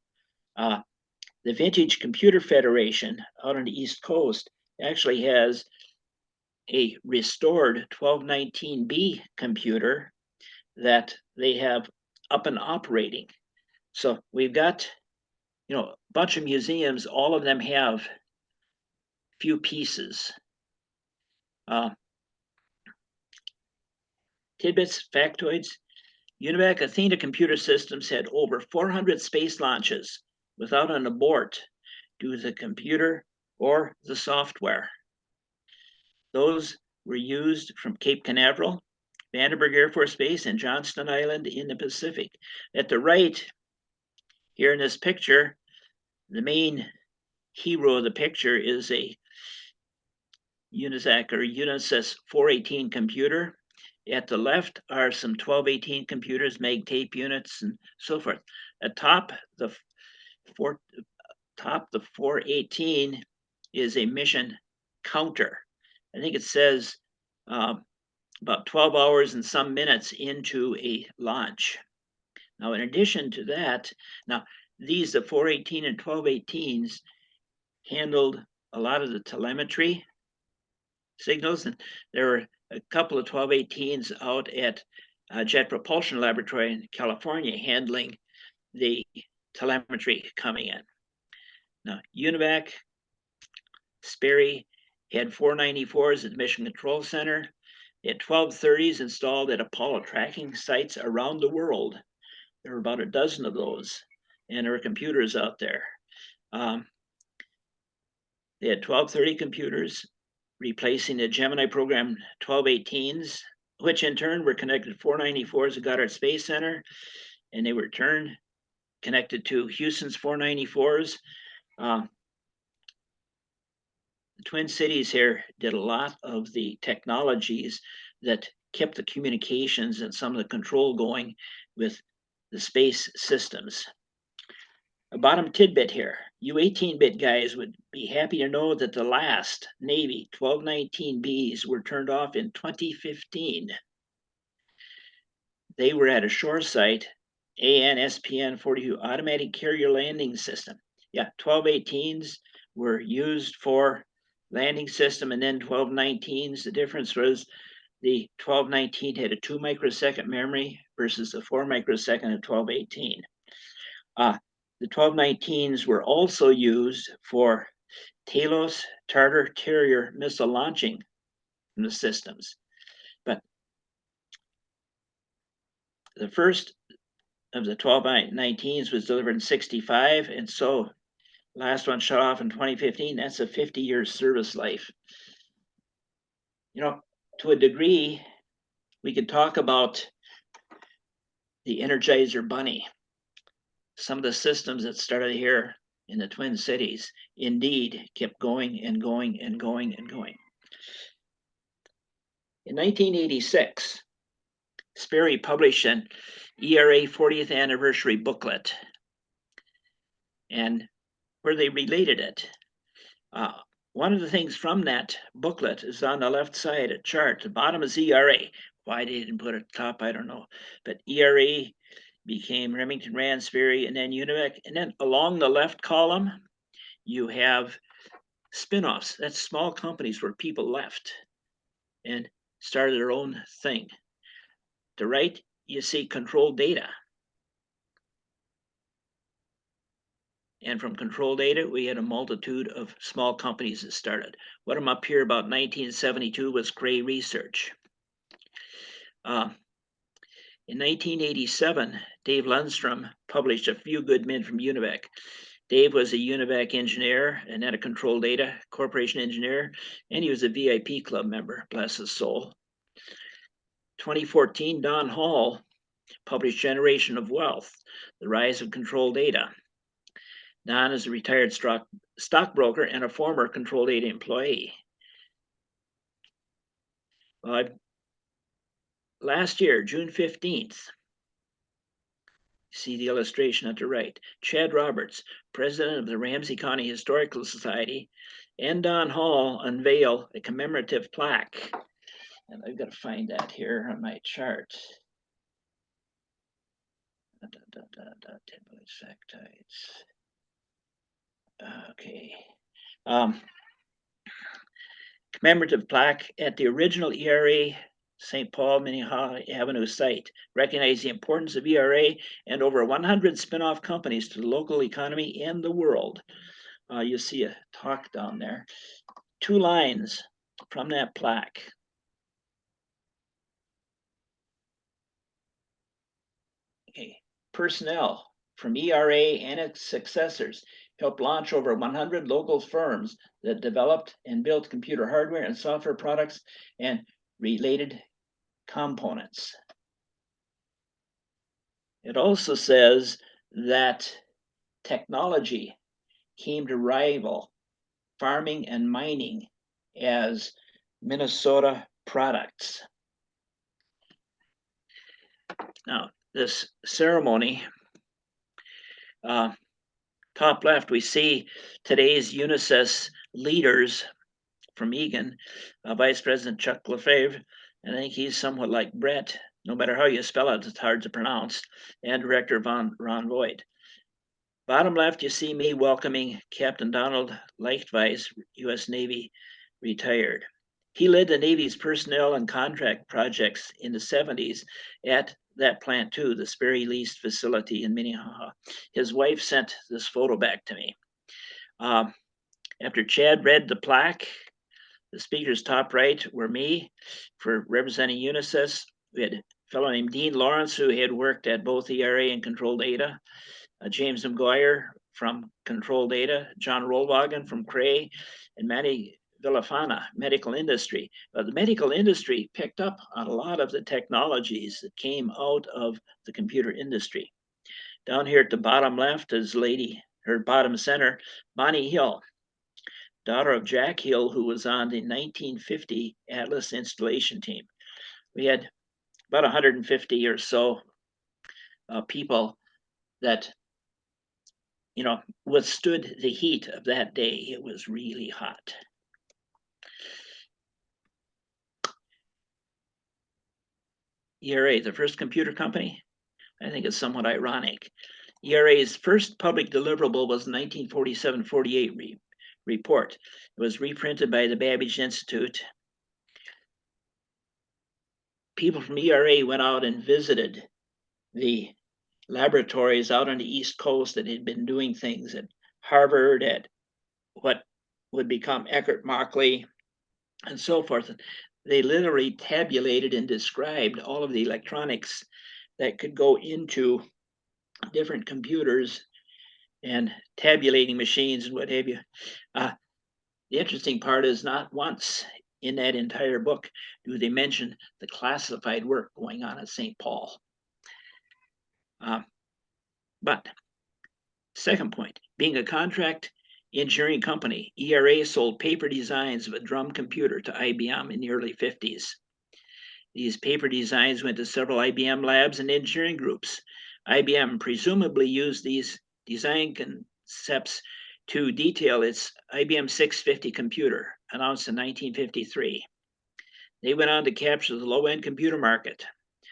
The Vintage Computer Federation out on the East Coast actually has a restored 1219B computer that they have up and operating. So we've got, a bunch of museums, all of them have few pieces. Tidbits, factoids. UNIVAC Athena Computer Systems had over 400 space launches without an abort due to the computer or the software. Those were used from Cape Canaveral, Vandenberg Air Force Base, and Johnston Island in the Pacific. At the right, here in this picture, the main hero of the picture is a UNISAC or Unisys 418 computer. At the left are some 1218 computers, mag tape units, and so forth. Atop the 418 is a mission counter. I think it says about 12 hours and some minutes into a launch. Now, in addition to that, the 418 and 1218s handled a lot of the telemetry signals, and there were a couple of 1218s out at Jet Propulsion Laboratory in California handling the telemetry coming in. Now, UNIVAC, Sperry had 494s at the Mission Control Center. They had 1230s installed at Apollo tracking sites around the world. There were about a dozen of those, and there were computers out there. They had 1230 computers replacing the Gemini program 1218s, which in turn were connected to 494s at Goddard Space Center, and they were connected to Houston's 494s. The Twin Cities here did a lot of the technologies that kept the communications and some of the control going with the space systems. A bottom tidbit here, you 18-bit guys would be happy to know that the last Navy 1219Bs were turned off in 2015. They were at a shore site, ANSPN 42 automatic carrier landing system. 1218s were used for landing system, and then 1219s, the difference was the 1219 had a 2 microsecond memory versus the 4 microsecond of 1218. The 1219s were also used for Talos Tartar Terrier missile launching from the systems. But the first of the 1219s was delivered in 65, and so last one shut off in 2015. That's a 50-year service life. To a degree, we could talk about the Energizer Bunny. Some of the systems that started here in the Twin Cities indeed kept going and going and going and going. In 1986, Sperry published an ERA 40th anniversary booklet, and where they related it. One of the things from that booklet is on the left side, a chart. The bottom is ERA. Why they didn't put it top, I don't know. But ERA became Remington Rand, Sperry, and then UNIVAC. And then along the left column, you have spin-offs. That's small companies where people left and started their own thing. To the right, you see control data. And from control data, we had a multitude of small companies that started. What I'm up here about 1972 was Cray Research. In 1987, Dave Lundstrom published A Few Good Men from UNIVAC. Dave was a UNIVAC engineer and then a Control Data Corporation engineer, and he was a VIP club member, bless his soul. 2014, Don Hall published Generation of Wealth, The Rise of Control Data. Don is a retired stockbroker and a former Control Data employee. Last year, June 15th, see the illustration at the right, Chad Roberts, president of the Ramsey County Historical Society, and Don Hall unveil a commemorative plaque And I've got to find that here on my chart. Templates, factoids. Okay. Commemorative plaque at the original ERA St. Paul, Minnehaha Avenue site recognize the importance of ERA and over 100 spin-off companies to the local economy and the world. You see a talk down there. 2 lines from that plaque. Okay. Personnel from ERA and its successors helped launch over 100 local firms that developed and built computer hardware and software products and related components. It also says that technology came to rival farming and mining as Minnesota products. Now, this ceremony, top left, we see today's Unisys leaders from Egan, Vice President Chuck Lefebvre, and I think he's somewhat like Brett, no matter how you spell it, it's hard to pronounce, and Director Ron Voigt. Bottom left, you see me welcoming Captain Donald Leichtweiss, U.S. Navy retired. He led the Navy's personnel and contract projects in the 70s at that plant too, the Sperry Leased facility in Minnehaha. His wife sent this photo back to me. After Chad read the plaque, the speakers top right were me for representing Unisys. We had a fellow named Dean Lawrence who had worked at both ERA and Control Data, James McGuire from Control Data, John Rollwagen from Cray, and Manny Villafana, medical industry. The medical industry picked up on a lot of the technologies that came out of the computer industry. Down here at the bottom left is her bottom center, Bonnie Hill, daughter of Jack Hill, who was on the 1950 Atlas installation team. We had about 150 or so people that withstood the heat of that day. It was really hot. ERA, the first computer company, I think it's somewhat ironic. ERA's first public deliverable was the 1947-48 report. It was reprinted by the Babbage Institute. People from ERA went out and visited the laboratories out on the East Coast that had been doing things at Harvard, at what would become Eckert-Mauchly, and so forth. They literally tabulated and described all of the electronics that could go into different computers and tabulating machines and what have you. The interesting part is not once in that entire book do they mention the classified work going on at St. Paul. But second point, being a contract engineering company, ERA sold paper designs of a drum computer to IBM in the early 50s. These paper designs went to several IBM labs and engineering groups. IBM presumably used these design concepts to detail its IBM 650 computer, announced in 1953. They went on to capture the low-end computer market.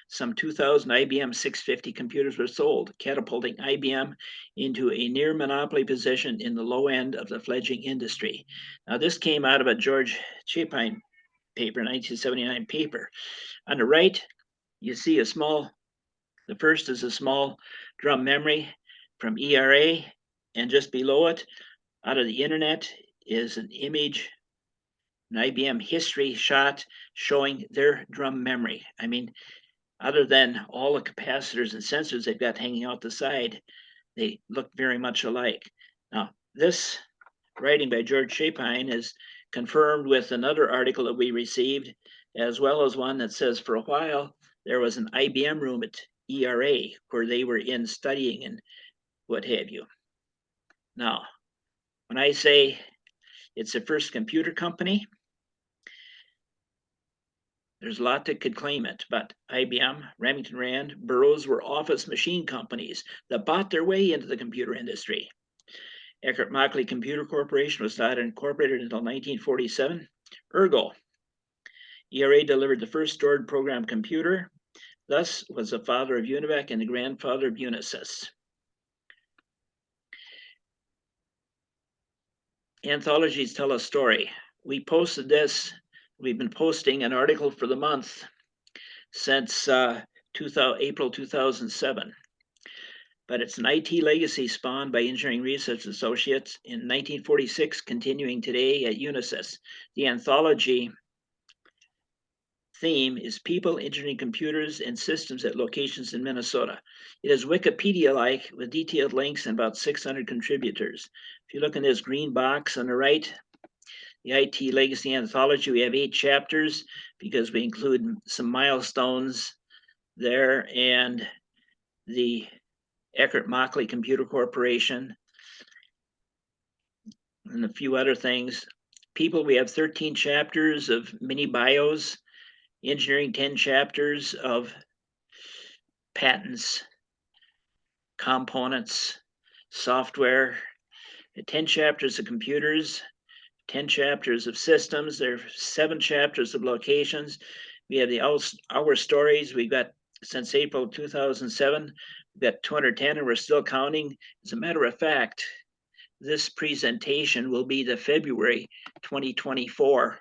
Some 2,000 IBM 650 computers were sold, catapulting IBM into a near monopoly position in the low end of the fledgling industry. Now, this came out of a George Chapine paper, 1979 paper. On the right, you see the first is a small drum memory from ERA, and just below it, out of the internet, is an image, an IBM history shot showing their drum memory. I mean, other than all the capacitors and sensors they've got hanging out the side, they look very much alike. Now, this writing by George Chapine is confirmed with another article that we received, as well as one that says for a while there was an IBM room at ERA where they were in studying and what have you. Now, when I say it's the first computer company, there's a lot that could claim it, but IBM, Remington Rand, Burroughs were office machine companies that bought their way into the computer industry. Eckert-Mauchly Computer Corporation was not incorporated until 1947. Ergo, ERA delivered the first stored program computer, thus was the father of UNIVAC and the grandfather of Unisys. Anthologies tell a story. We posted this, we've been posting an article for the month since April 2007. But it's an IT legacy spawned by Engineering Research Associates in 1946, continuing today at Unisys. The anthology theme is people, engineering computers, and systems at locations in Minnesota. It is Wikipedia-like with detailed links and about 600 contributors. If you look in this green box on the right, the IT Legacy Anthology, we have 8 chapters because we include some milestones there, and the Eckert-Mockley Computer Corporation, and a few other things. People, we have 13 chapters of mini bios. Engineering, 10 chapters of patents, components, software, 10 chapters of computers, 10 chapters of systems. There are 7 chapters of locations. We have the our stories. We've got, since April 2007, we've got 210 and we're still counting. As a matter of fact, this presentation will be the February 2024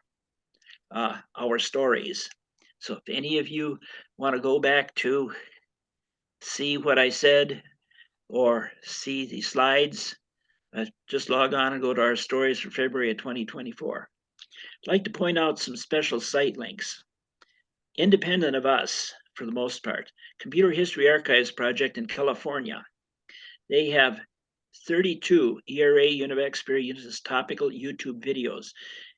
our stories. So if any of you want to go back to see what I said or see the slides, just log on and go to our stories for February of 2024. I'd like to point out some special site links. Independent of us, for the most part, Computer History Archives Project in California. They have 32 ERA, UNIVAC, SPERI, Unisys topical YouTube videos.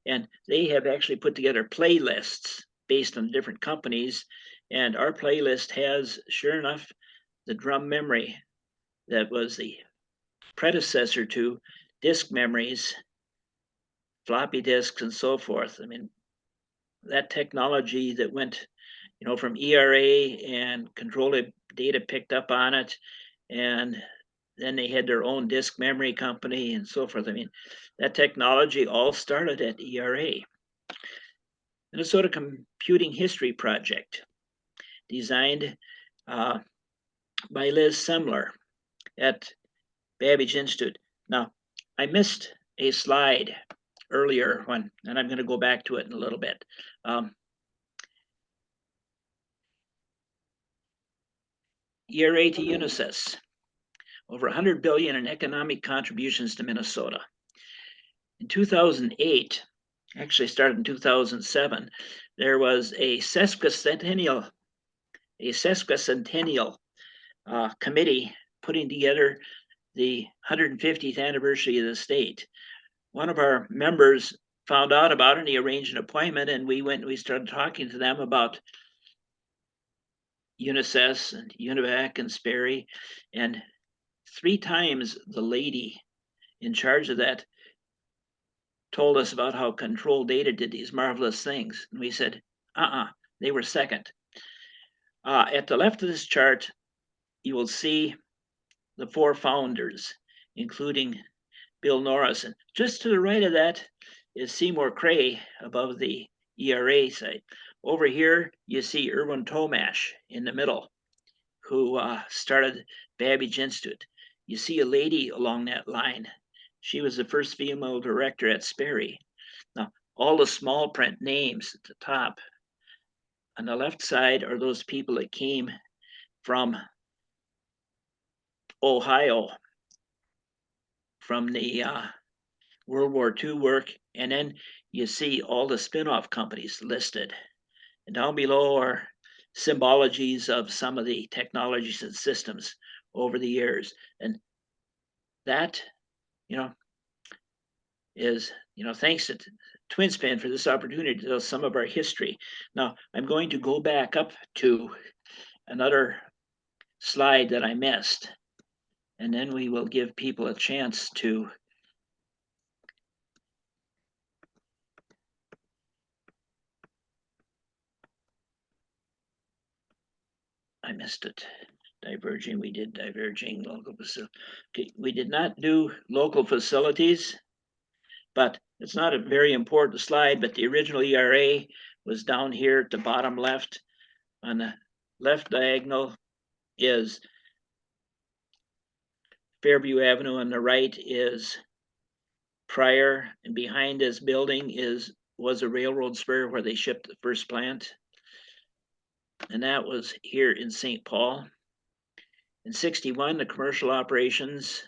And they have actually put together playlists based on different companies. And our playlist has, sure enough, the drum memory that was the predecessor to disk memories, floppy disks, and so forth. I mean, that technology that went, from ERA and control data picked up on it, and then they had their own disk memory company and so forth. I mean, that technology all started at ERA. Minnesota Computing History Project, designed by Liz Semler at Babbage Institute. Now, I missed a slide earlier and I'm going to go back to it in a little bit. ERA to Unisys, over 100 billion in economic contributions to Minnesota. In 2008, actually started in 2007, there was a sesquicentennial committee putting together the 150th anniversary of the state. One of our members found out about it and he arranged an appointment, and we started talking to them about Unisys and UNIVAC and SPERI, and 3 times the lady in charge of that told us about how control data did these marvelous things. And we said, they were second. At the left of this chart, you will see the 4 founders, including Bill Norris. And just to the right of that is Seymour Cray above the ERA site. Over here, you see Erwin Tomash in the middle, who started Babbage Institute. You see a lady along that line. She was the first female director at SPERI. Now, all the small print names at the top on the left side are those people that came from Ohio, from the World War II work. And then you see all the spin-off companies listed. And down below are symbologies of some of the technologies and systems over the years. And that, is, thanks to TwinSPIN for this opportunity to tell some of our history. Now, I'm going to go back up to another slide that I missed, and then we will give people a chance to I missed it. Diverging, we did diverging local facility. Okay, we did not do local facilities, but it's not a very important slide, but the original ERA was down here at the bottom left. On the left diagonal is Fairview Avenue, on the right is Pryor, and behind this building was a railroad spur where they shipped the first plant. And that was here in St. Paul. In 61, the commercial operations.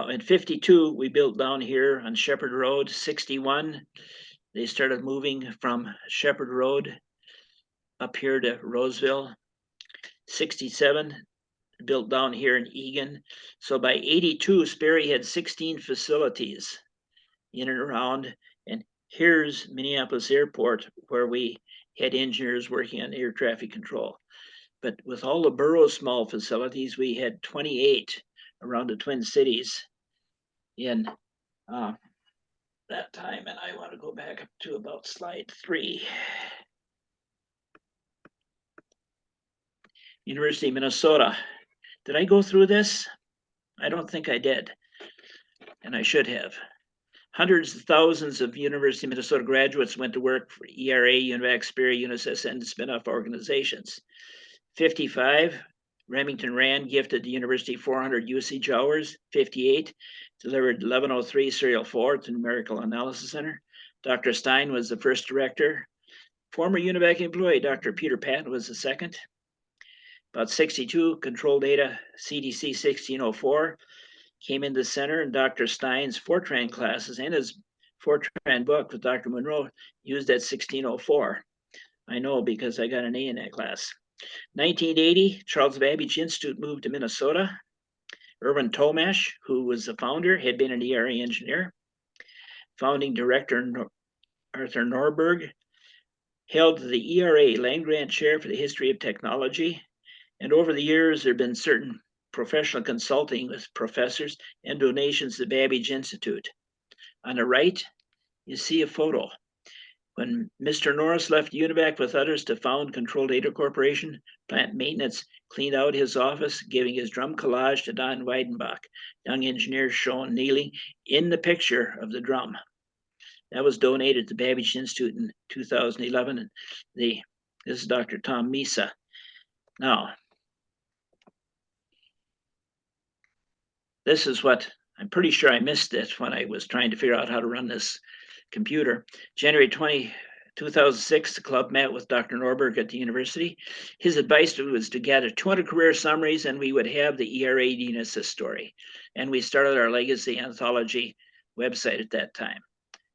In 52, we built down here on Shepherd Road. 61, they started moving from Shepherd Road up here to Roseville. 67, built down here in Egan. So by 82, Sperry had 16 facilities in and around. And here's Minneapolis Airport, where we had engineers working on air traffic control. But with all the borough small facilities, we had 28 around the Twin Cities in that time. And I want to go back up to about slide 3. University of Minnesota. Did I go through this? I don't think I did, and I should have. Hundreds of thousands of University of Minnesota graduates went to work for ERA, UNIVAC, Sperry, UNSS, and spin-off organizations. 55, Remington Rand gifted the university 400 usage hours. 58, delivered 1103 Serial 4 to Numerical Analysis Center. Dr. Stein was the first director. Former UNIVAC employee, Dr. Peter Patton, was the second. About 62, Control Data CDC 1604 came in the center, and Dr. Stein's Fortran classes and his Fortran book with Dr. Monroe used that 1604. I know because I got an A in that class. 1980, Charles Babbage Institute moved to Minnesota. Irvin Tomash, who was the founder, had been an ERA engineer. Founding director Arthur Norberg held the ERA land-grant chair for the history of technology. And over the years, there have been certain professional consulting with professors and donations to Babbage Institute. On the right, you see a photo. When Mr. Norris left UNIVAC with others to found Control Data Corporation, plant maintenance cleaned out his office, giving his drum collage to Don Weidenbach, young engineer shown kneeling in the picture of the drum. That was donated to Babbage Institute in 2011. And this is Dr. Tom Misa. Now, this is what, I'm pretty sure I missed this when I was trying to figure out how to run this computer. January 20, 2006, the club met with Dr. Norberg at the university. His advice was to gather 200 career summaries, and we would have the ERA Unisys story. And we started our legacy anthology website at that time.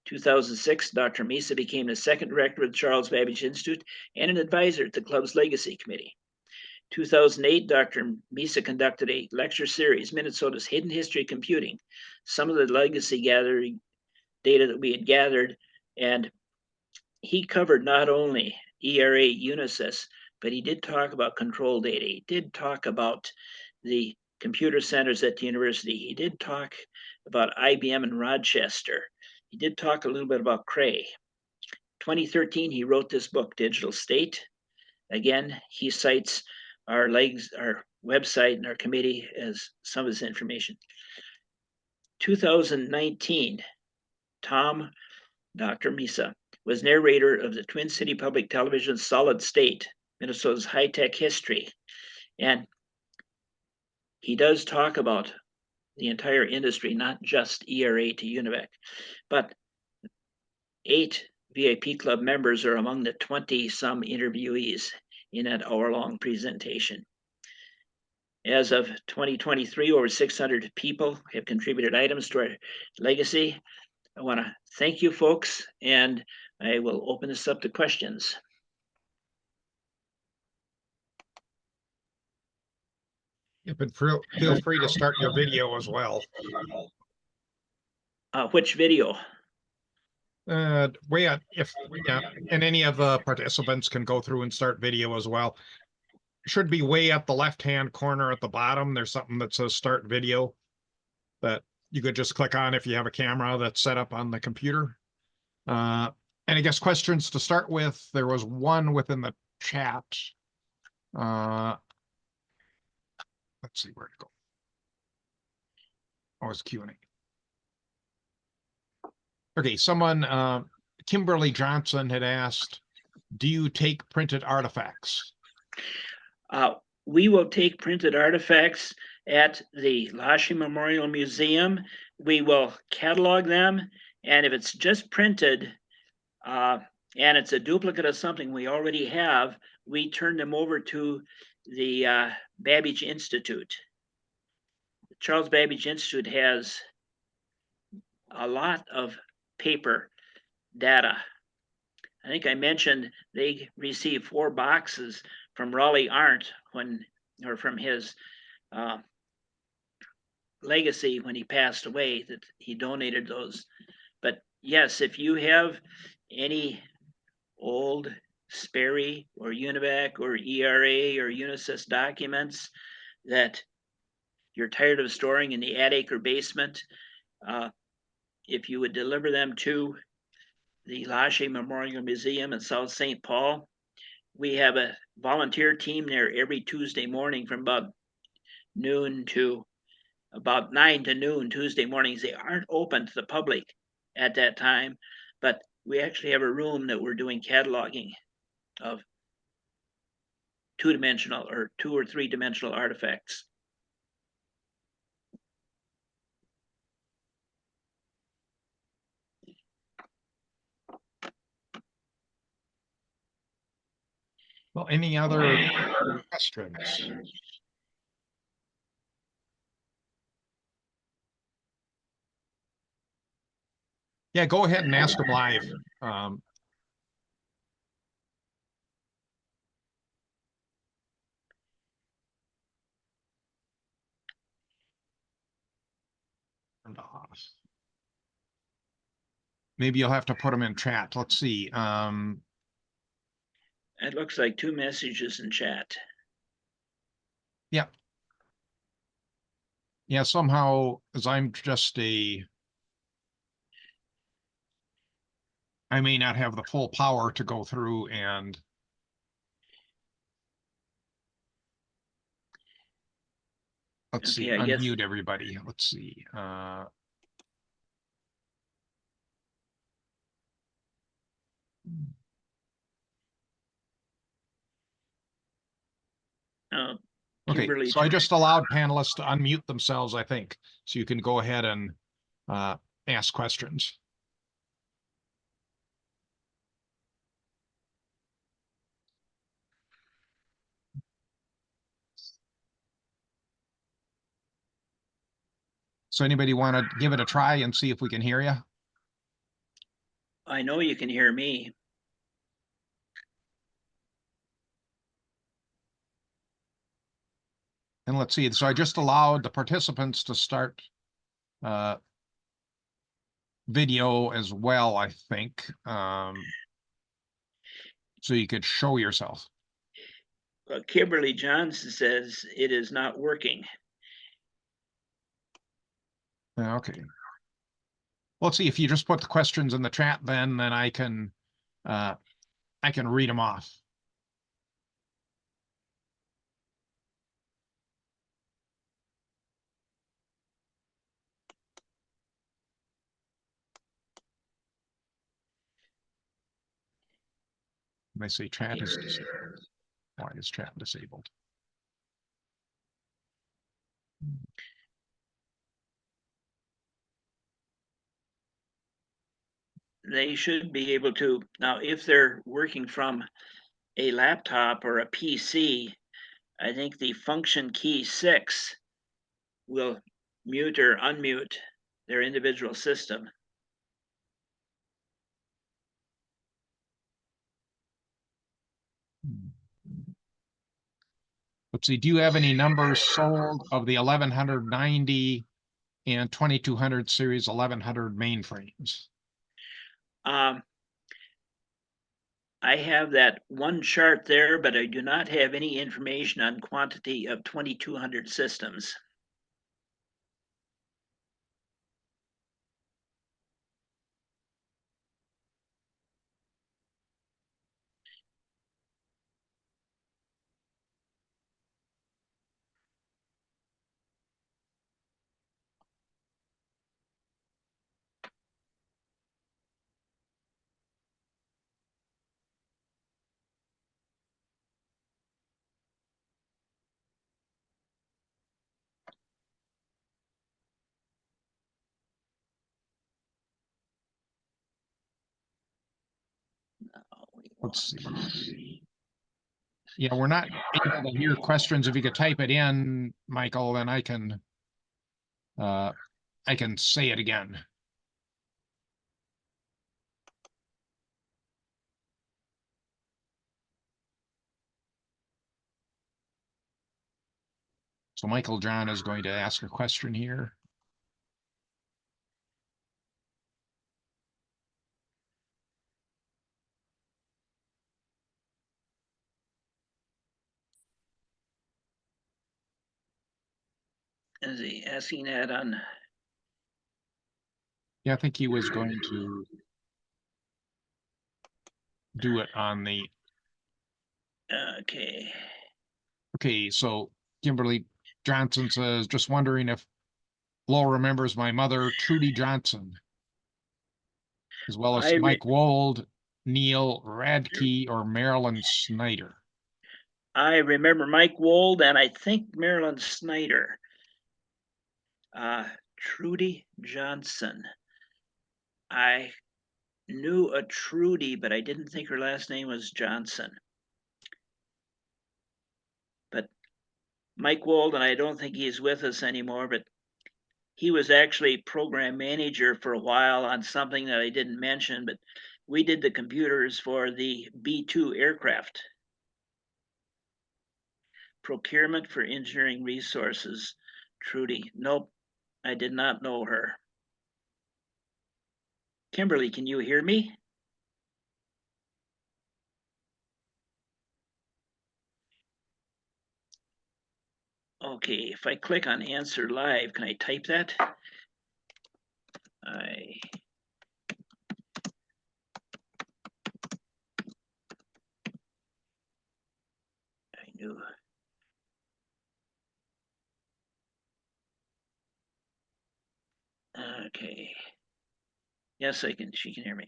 2006, Dr. Misa became the second director of the Charles Babbage Institute and an advisor at the club's legacy committee. 2008, Dr. Misa conducted a lecture series, Minnesota's Hidden History of Computing, some of the legacy gathering data that we had gathered, and he covered not only ERA Unisys, but he did talk about control data. He did talk about the computer centers at the university. He did talk about IBM in Rochester. He did talk a little bit about Cray. 2013, he wrote this book, Digital State. Again, he cites our website and our committee as some of this information. 2019, Tom, Dr. Misa, was narrator of the Twin City Public Television Solid State, Minnesota's high-tech history. And he does talk about the entire industry, not just ERA to UNIVAC, but 8 VIP club members are among the 20-some interviewees in that hour-long presentation. As of 2023, over 600 people have contributed items to our legacy. I want to thank you, folks, and I will open this up to questions. But feel free to start your video as well. Which video? And any of the participants can go through and start video as well. Should be way up the left-hand corner at the bottom. There's something that says start video that you could just click on if you have a camera that's set up on the computer. And I guess questions to start with, there was one within the chat. Let's see where to go. Oh, it's Q&A. Okay, someone Kimberly Johnson had asked, do you take printed artifacts? We will take printed artifacts at the Lashy Memorial Museum. We will catalog them, and if it's just printed and it's a duplicate of something we already have, we turn them over to the Babbage Institute. The Charles Babbage Institute has a lot of paper data. I think I mentioned they received 4 boxes from Raleigh Arndt or from his legacy when he passed away, that he donated those. But yes, if you have any old Sperry or UNIVAC or ERA or Unisys documents that you're tired of storing in the attic or basement, if you would deliver them to the Lashy Memorial Museum in South St. Paul, we have a volunteer team there every Tuesday morning from about noon to about 9 to noon Tuesday mornings. They aren't open to the public at that time, but we actually have a room that we're doing cataloging of 2-dimensional or 2 or 3-dimensional artifacts. Well, any other questions? Yeah, go ahead and ask them live. Maybe you'll have to put them in chat. Let's see. It looks like 2 messages in chat. Yeah. Yeah, somehow, as I'm just I may not have the full power to go through and let's see, Okay, I guess unmute everybody. Let's see. Okay, Kimberly. so I just allowed panelists to unmute themselves, I think. So you can go ahead and ask questions. So anybody want to give it a try and see if we can hear you? I know you can hear me. And let's see, so I just allowed the participants to start video as well, I think. So you could show yourself. Kimberly Johnson says it is not working. Okay. Let's see, if you just put the questions in the chat, then I can read them off. They say chat is disabled. Why is chat disabled? They should be able to, now if they're working from a laptop or a PC, I think the function key 6 will mute or unmute their individual system. Let's see, do you have any numbers sold of the 1190 and 2200 series 1100 mainframes? I have that one chart there, but I do not have any information on quantity of 2200 systems. let's see. Yeah, we're not able to hear questions. If you could type it in, Michael, then I can say it again. So Michael John is going to ask a question here. Is he asking that on? Yeah, I think he was going to do it on the. Okay. Okay, so Kimberly Johnson says, just wondering if Lowell remembers my mother, Trudy Johnson, as well as Mike Wold, Neil Radke, or Marilyn Snyder. I remember Mike Wold and I think Marilyn Snyder. Trudy Johnson. I knew a Trudy, but I didn't think her last name was Johnson. But Mike Wold, and I don't think he's with us anymore, but he was actually program manager for a while on something that I didn't mention, but we did the computers for the B-2 aircraft. Procurement for engineering resources, Trudy. Nope, I did not know her. Kimberly, can you hear me? Okay, if I click on answer live, can I type that? I knew. Okay. Yes, I can. She can hear me.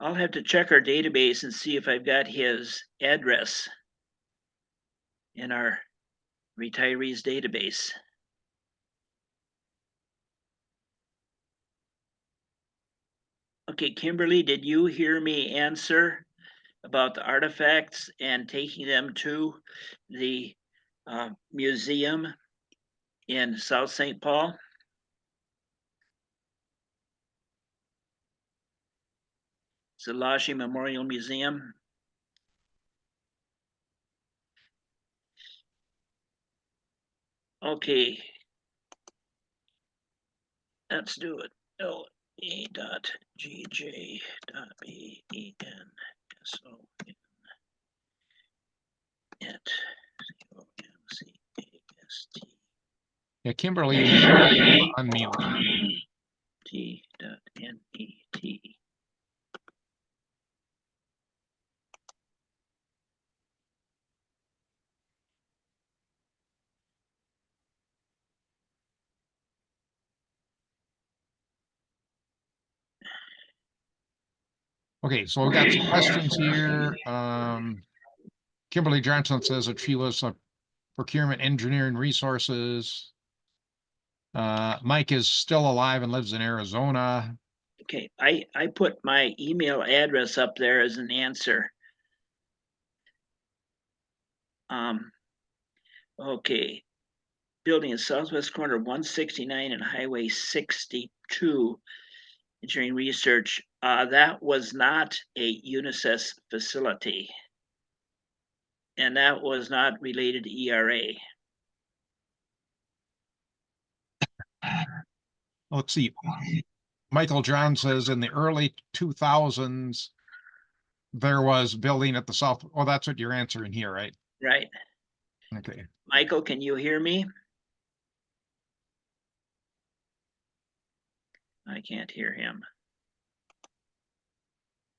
I'll have to check our database and see if I've got his address in our retirees database. Okay, Kimberly, did you hear me answer about the artifacts and taking them to the museum in South St. Paul? It's the Lashi Memorial Museum. Okay, let's do it. LA.GJ.BENSON at COMCAST. Yeah, Kimberly, you need to unmute. T.net. Okay, so we've got some questions here. Kimberly Johnson says that she was a procurement engineering resources. Mike is still alive and lives in Arizona. Okay, I put my email address up there as an answer. Okay, building in southwest corner 169 and Highway 62, engineering research. That was not a UNICEF facility, and that was not related to ERA. Let's see. Michael John says in the early 2000s, there was building at the south. Oh, that's what you're answering here, right? Right. Okay. Michael, can you hear me? I can't hear him.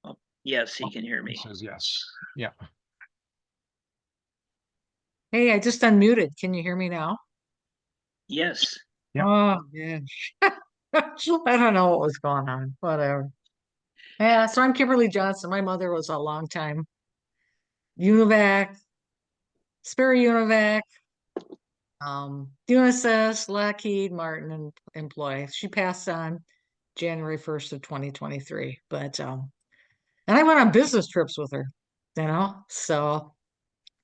Oh, yes, he can hear me. He says yes. Yeah. Hey, I just unmuted. Can you hear me now? Yes. Yep. Oh, yeah. I don't know what was going on. Whatever. Yeah, so I'm Kimberly Johnson. My mother was a long time UNIVAC, Sperry UNIVAC, Unisys, Lockheed Martin employee. She passed on January 1st of 2023. But And I went on business trips with her, so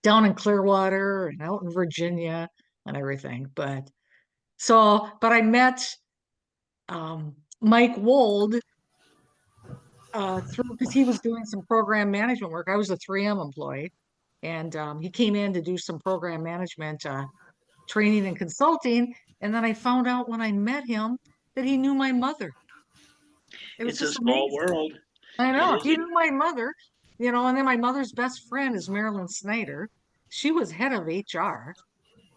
down in Clearwater and out in Virginia and everything. But I met Mike Wold through because he was doing some program management work. I was a 3M employee, and he came in to do some program management training and consulting. And then I found out when I met him that he knew my mother. It was It's a just small amazing. world. I It know is. he knew my mother, and then my mother's best friend is Marilyn Snyder. She was head of HR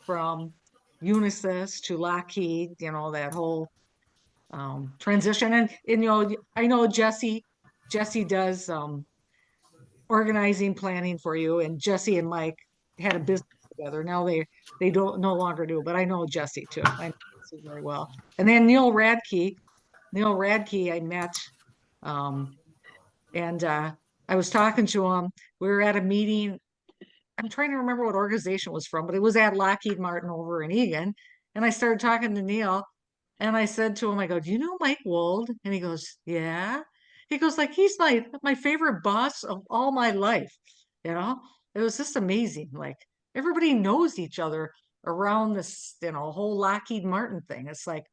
from Unisys to Lockheed, that whole transition. And I know Jesse does organizing planning for you, and Jesse and Mike had a business together. Now they don't no longer do, but I know Jesse too. I know Jesse very well. And then Neil Radke I met, um, and I was talking to him. We were at a meeting. I'm trying to remember what organization it was from, but it was at Lockheed Martin over in Egan. And I started talking to Neil, and I said to him, I go, "Do you know Mike Wold?" And he goes, "Yeah." He goes, like, he's my favorite boss of all my life. You know, it was just amazing. Like everybody knows each other around this, whole Lockheed Martin thing. It's like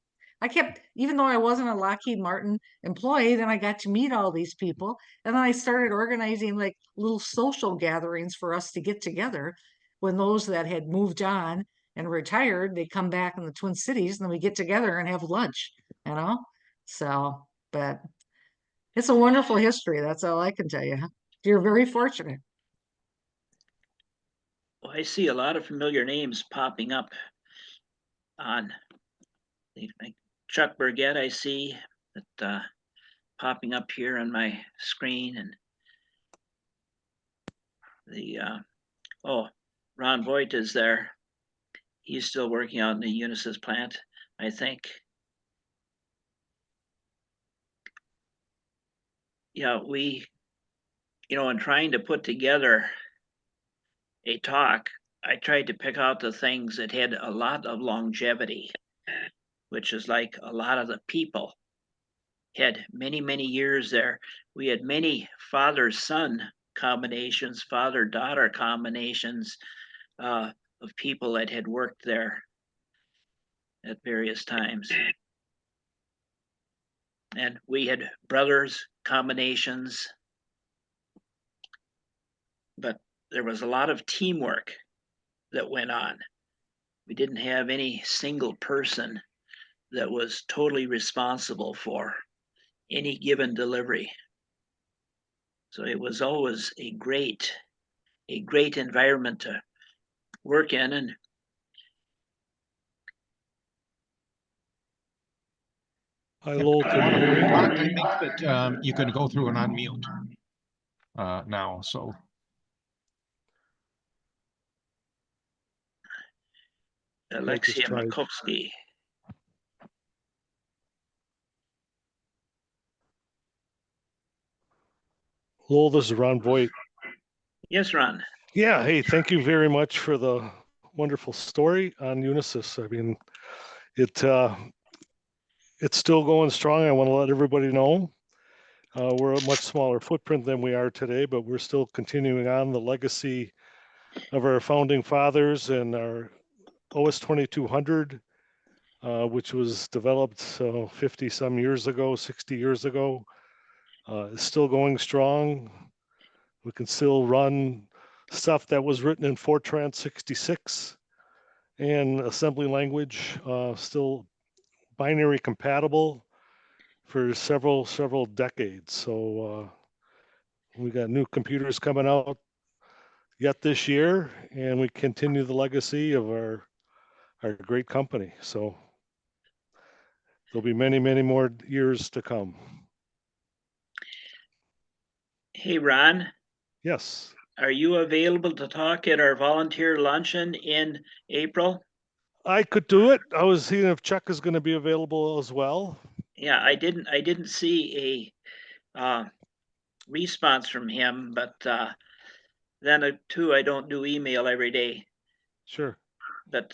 even though I wasn't a Lockheed Martin employee, then I got to meet all these people. And then I started organizing like little social gatherings for us to get together when those that had moved on and retired, they come back in the Twin Cities and then we get together and have lunch, you know? So, but it's a wonderful history. That's all I can tell you. You're very fortunate. Well, I see a lot of familiar names popping up on like Chuck Burgett. I see that popping up here on my screen, and the Ron Voigt is there. He's still working out in the Unisys plant, I think. Yeah, we, in trying to put together a talk, I tried to pick out the things that had a lot of longevity, which is like a lot of the people had many, many years there. We had many father-son combinations, father-daughter combinations of people that had worked there at various times. And we had brothers combinations, but there was a lot of teamwork that went on. We didn't have any single person that was totally responsible for any given delivery. So it was always a great environment to work in. And Hi, Lowell, can you hear me? I think that you can go through and unmute now. So Alexia tried. Makovsky. Lowell, this is Ron Voigt. Yes, Ron. Yeah, hey, thank you very much for the wonderful story on Unisys. I mean, it's still going strong. I want to let everybody know. We're a much smaller footprint than we are today, but we're still continuing on the legacy of our founding fathers and our OS 2200, which was developed 50 some years ago, 60 years ago. It's still going strong. We can still run stuff that was written in Fortran 66 and assembly language, still binary compatible for several decades. So we got new computers coming out yet this year, and we continue the legacy of our great company. So there'll be many, many more years to come. Hey, Ron. Yes. Are you available to talk at our volunteer luncheon in April? I could do it. I was seeing if Chuck is going to be available as well. Yeah, I didn't see a response from him, but then too, I don't do email every day. Sure. But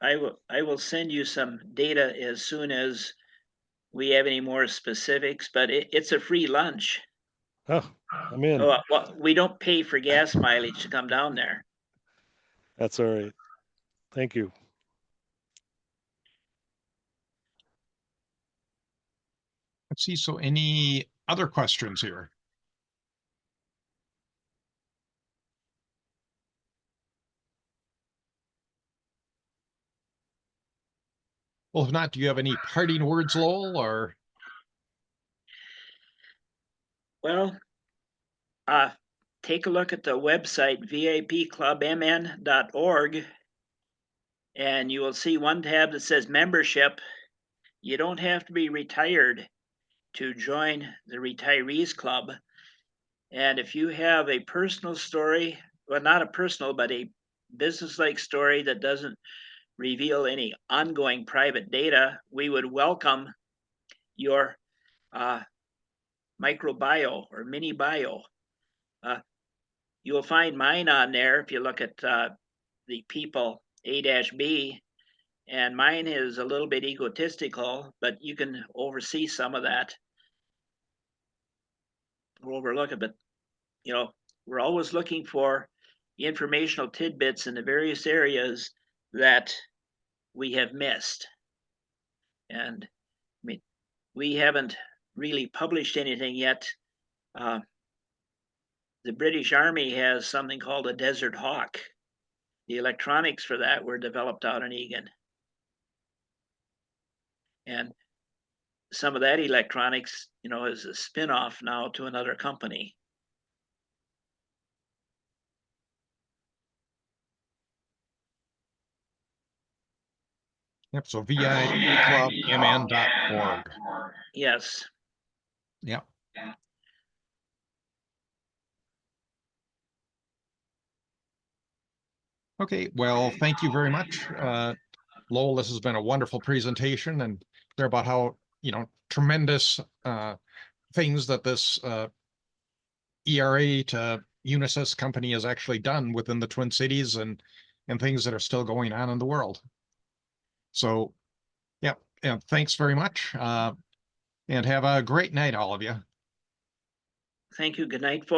I will send you some data as soon as we have any more specifics. But it's a free lunch. Oh, I'm in. Oh, well, we don't pay for gas mileage to come down there. That's all right. Thank you. Let's see, so any other questions here? Well, if not, do you have any parting words, Lowell, or? Well, take a look at the website vipclubmn.org, and you will see one tab that says membership. You don't have to be retired to join the Retirees Club. And if you have a personal story, well, not a personal, but a business-like story that doesn't reveal any ongoing private data, we would welcome your microbio or mini bio. You will find mine on there if you look at the people A-B, and mine is a little bit egotistical, but you can oversee some of that or overlook it. But you know, we're always looking for informational tidbits in the various areas that we have missed. And I mean, we haven't really published anything yet. The British Army has something called a Desert Hawk. The electronics for that were developed out in Egan. And some of that electronics, you know, is a spin-off now to another company. Yep, so vipclubmn.org. Yes. Yep. Okay, well, thank you very much. Lowell, this has been a wonderful presentation and they're about how, tremendous things that this ERA to Unisys company has actually done within the Twin Cities and things that are still going on in the world. So, yeah, and thanks very much. And have a great night, all of you. Thank you. Good night, folks.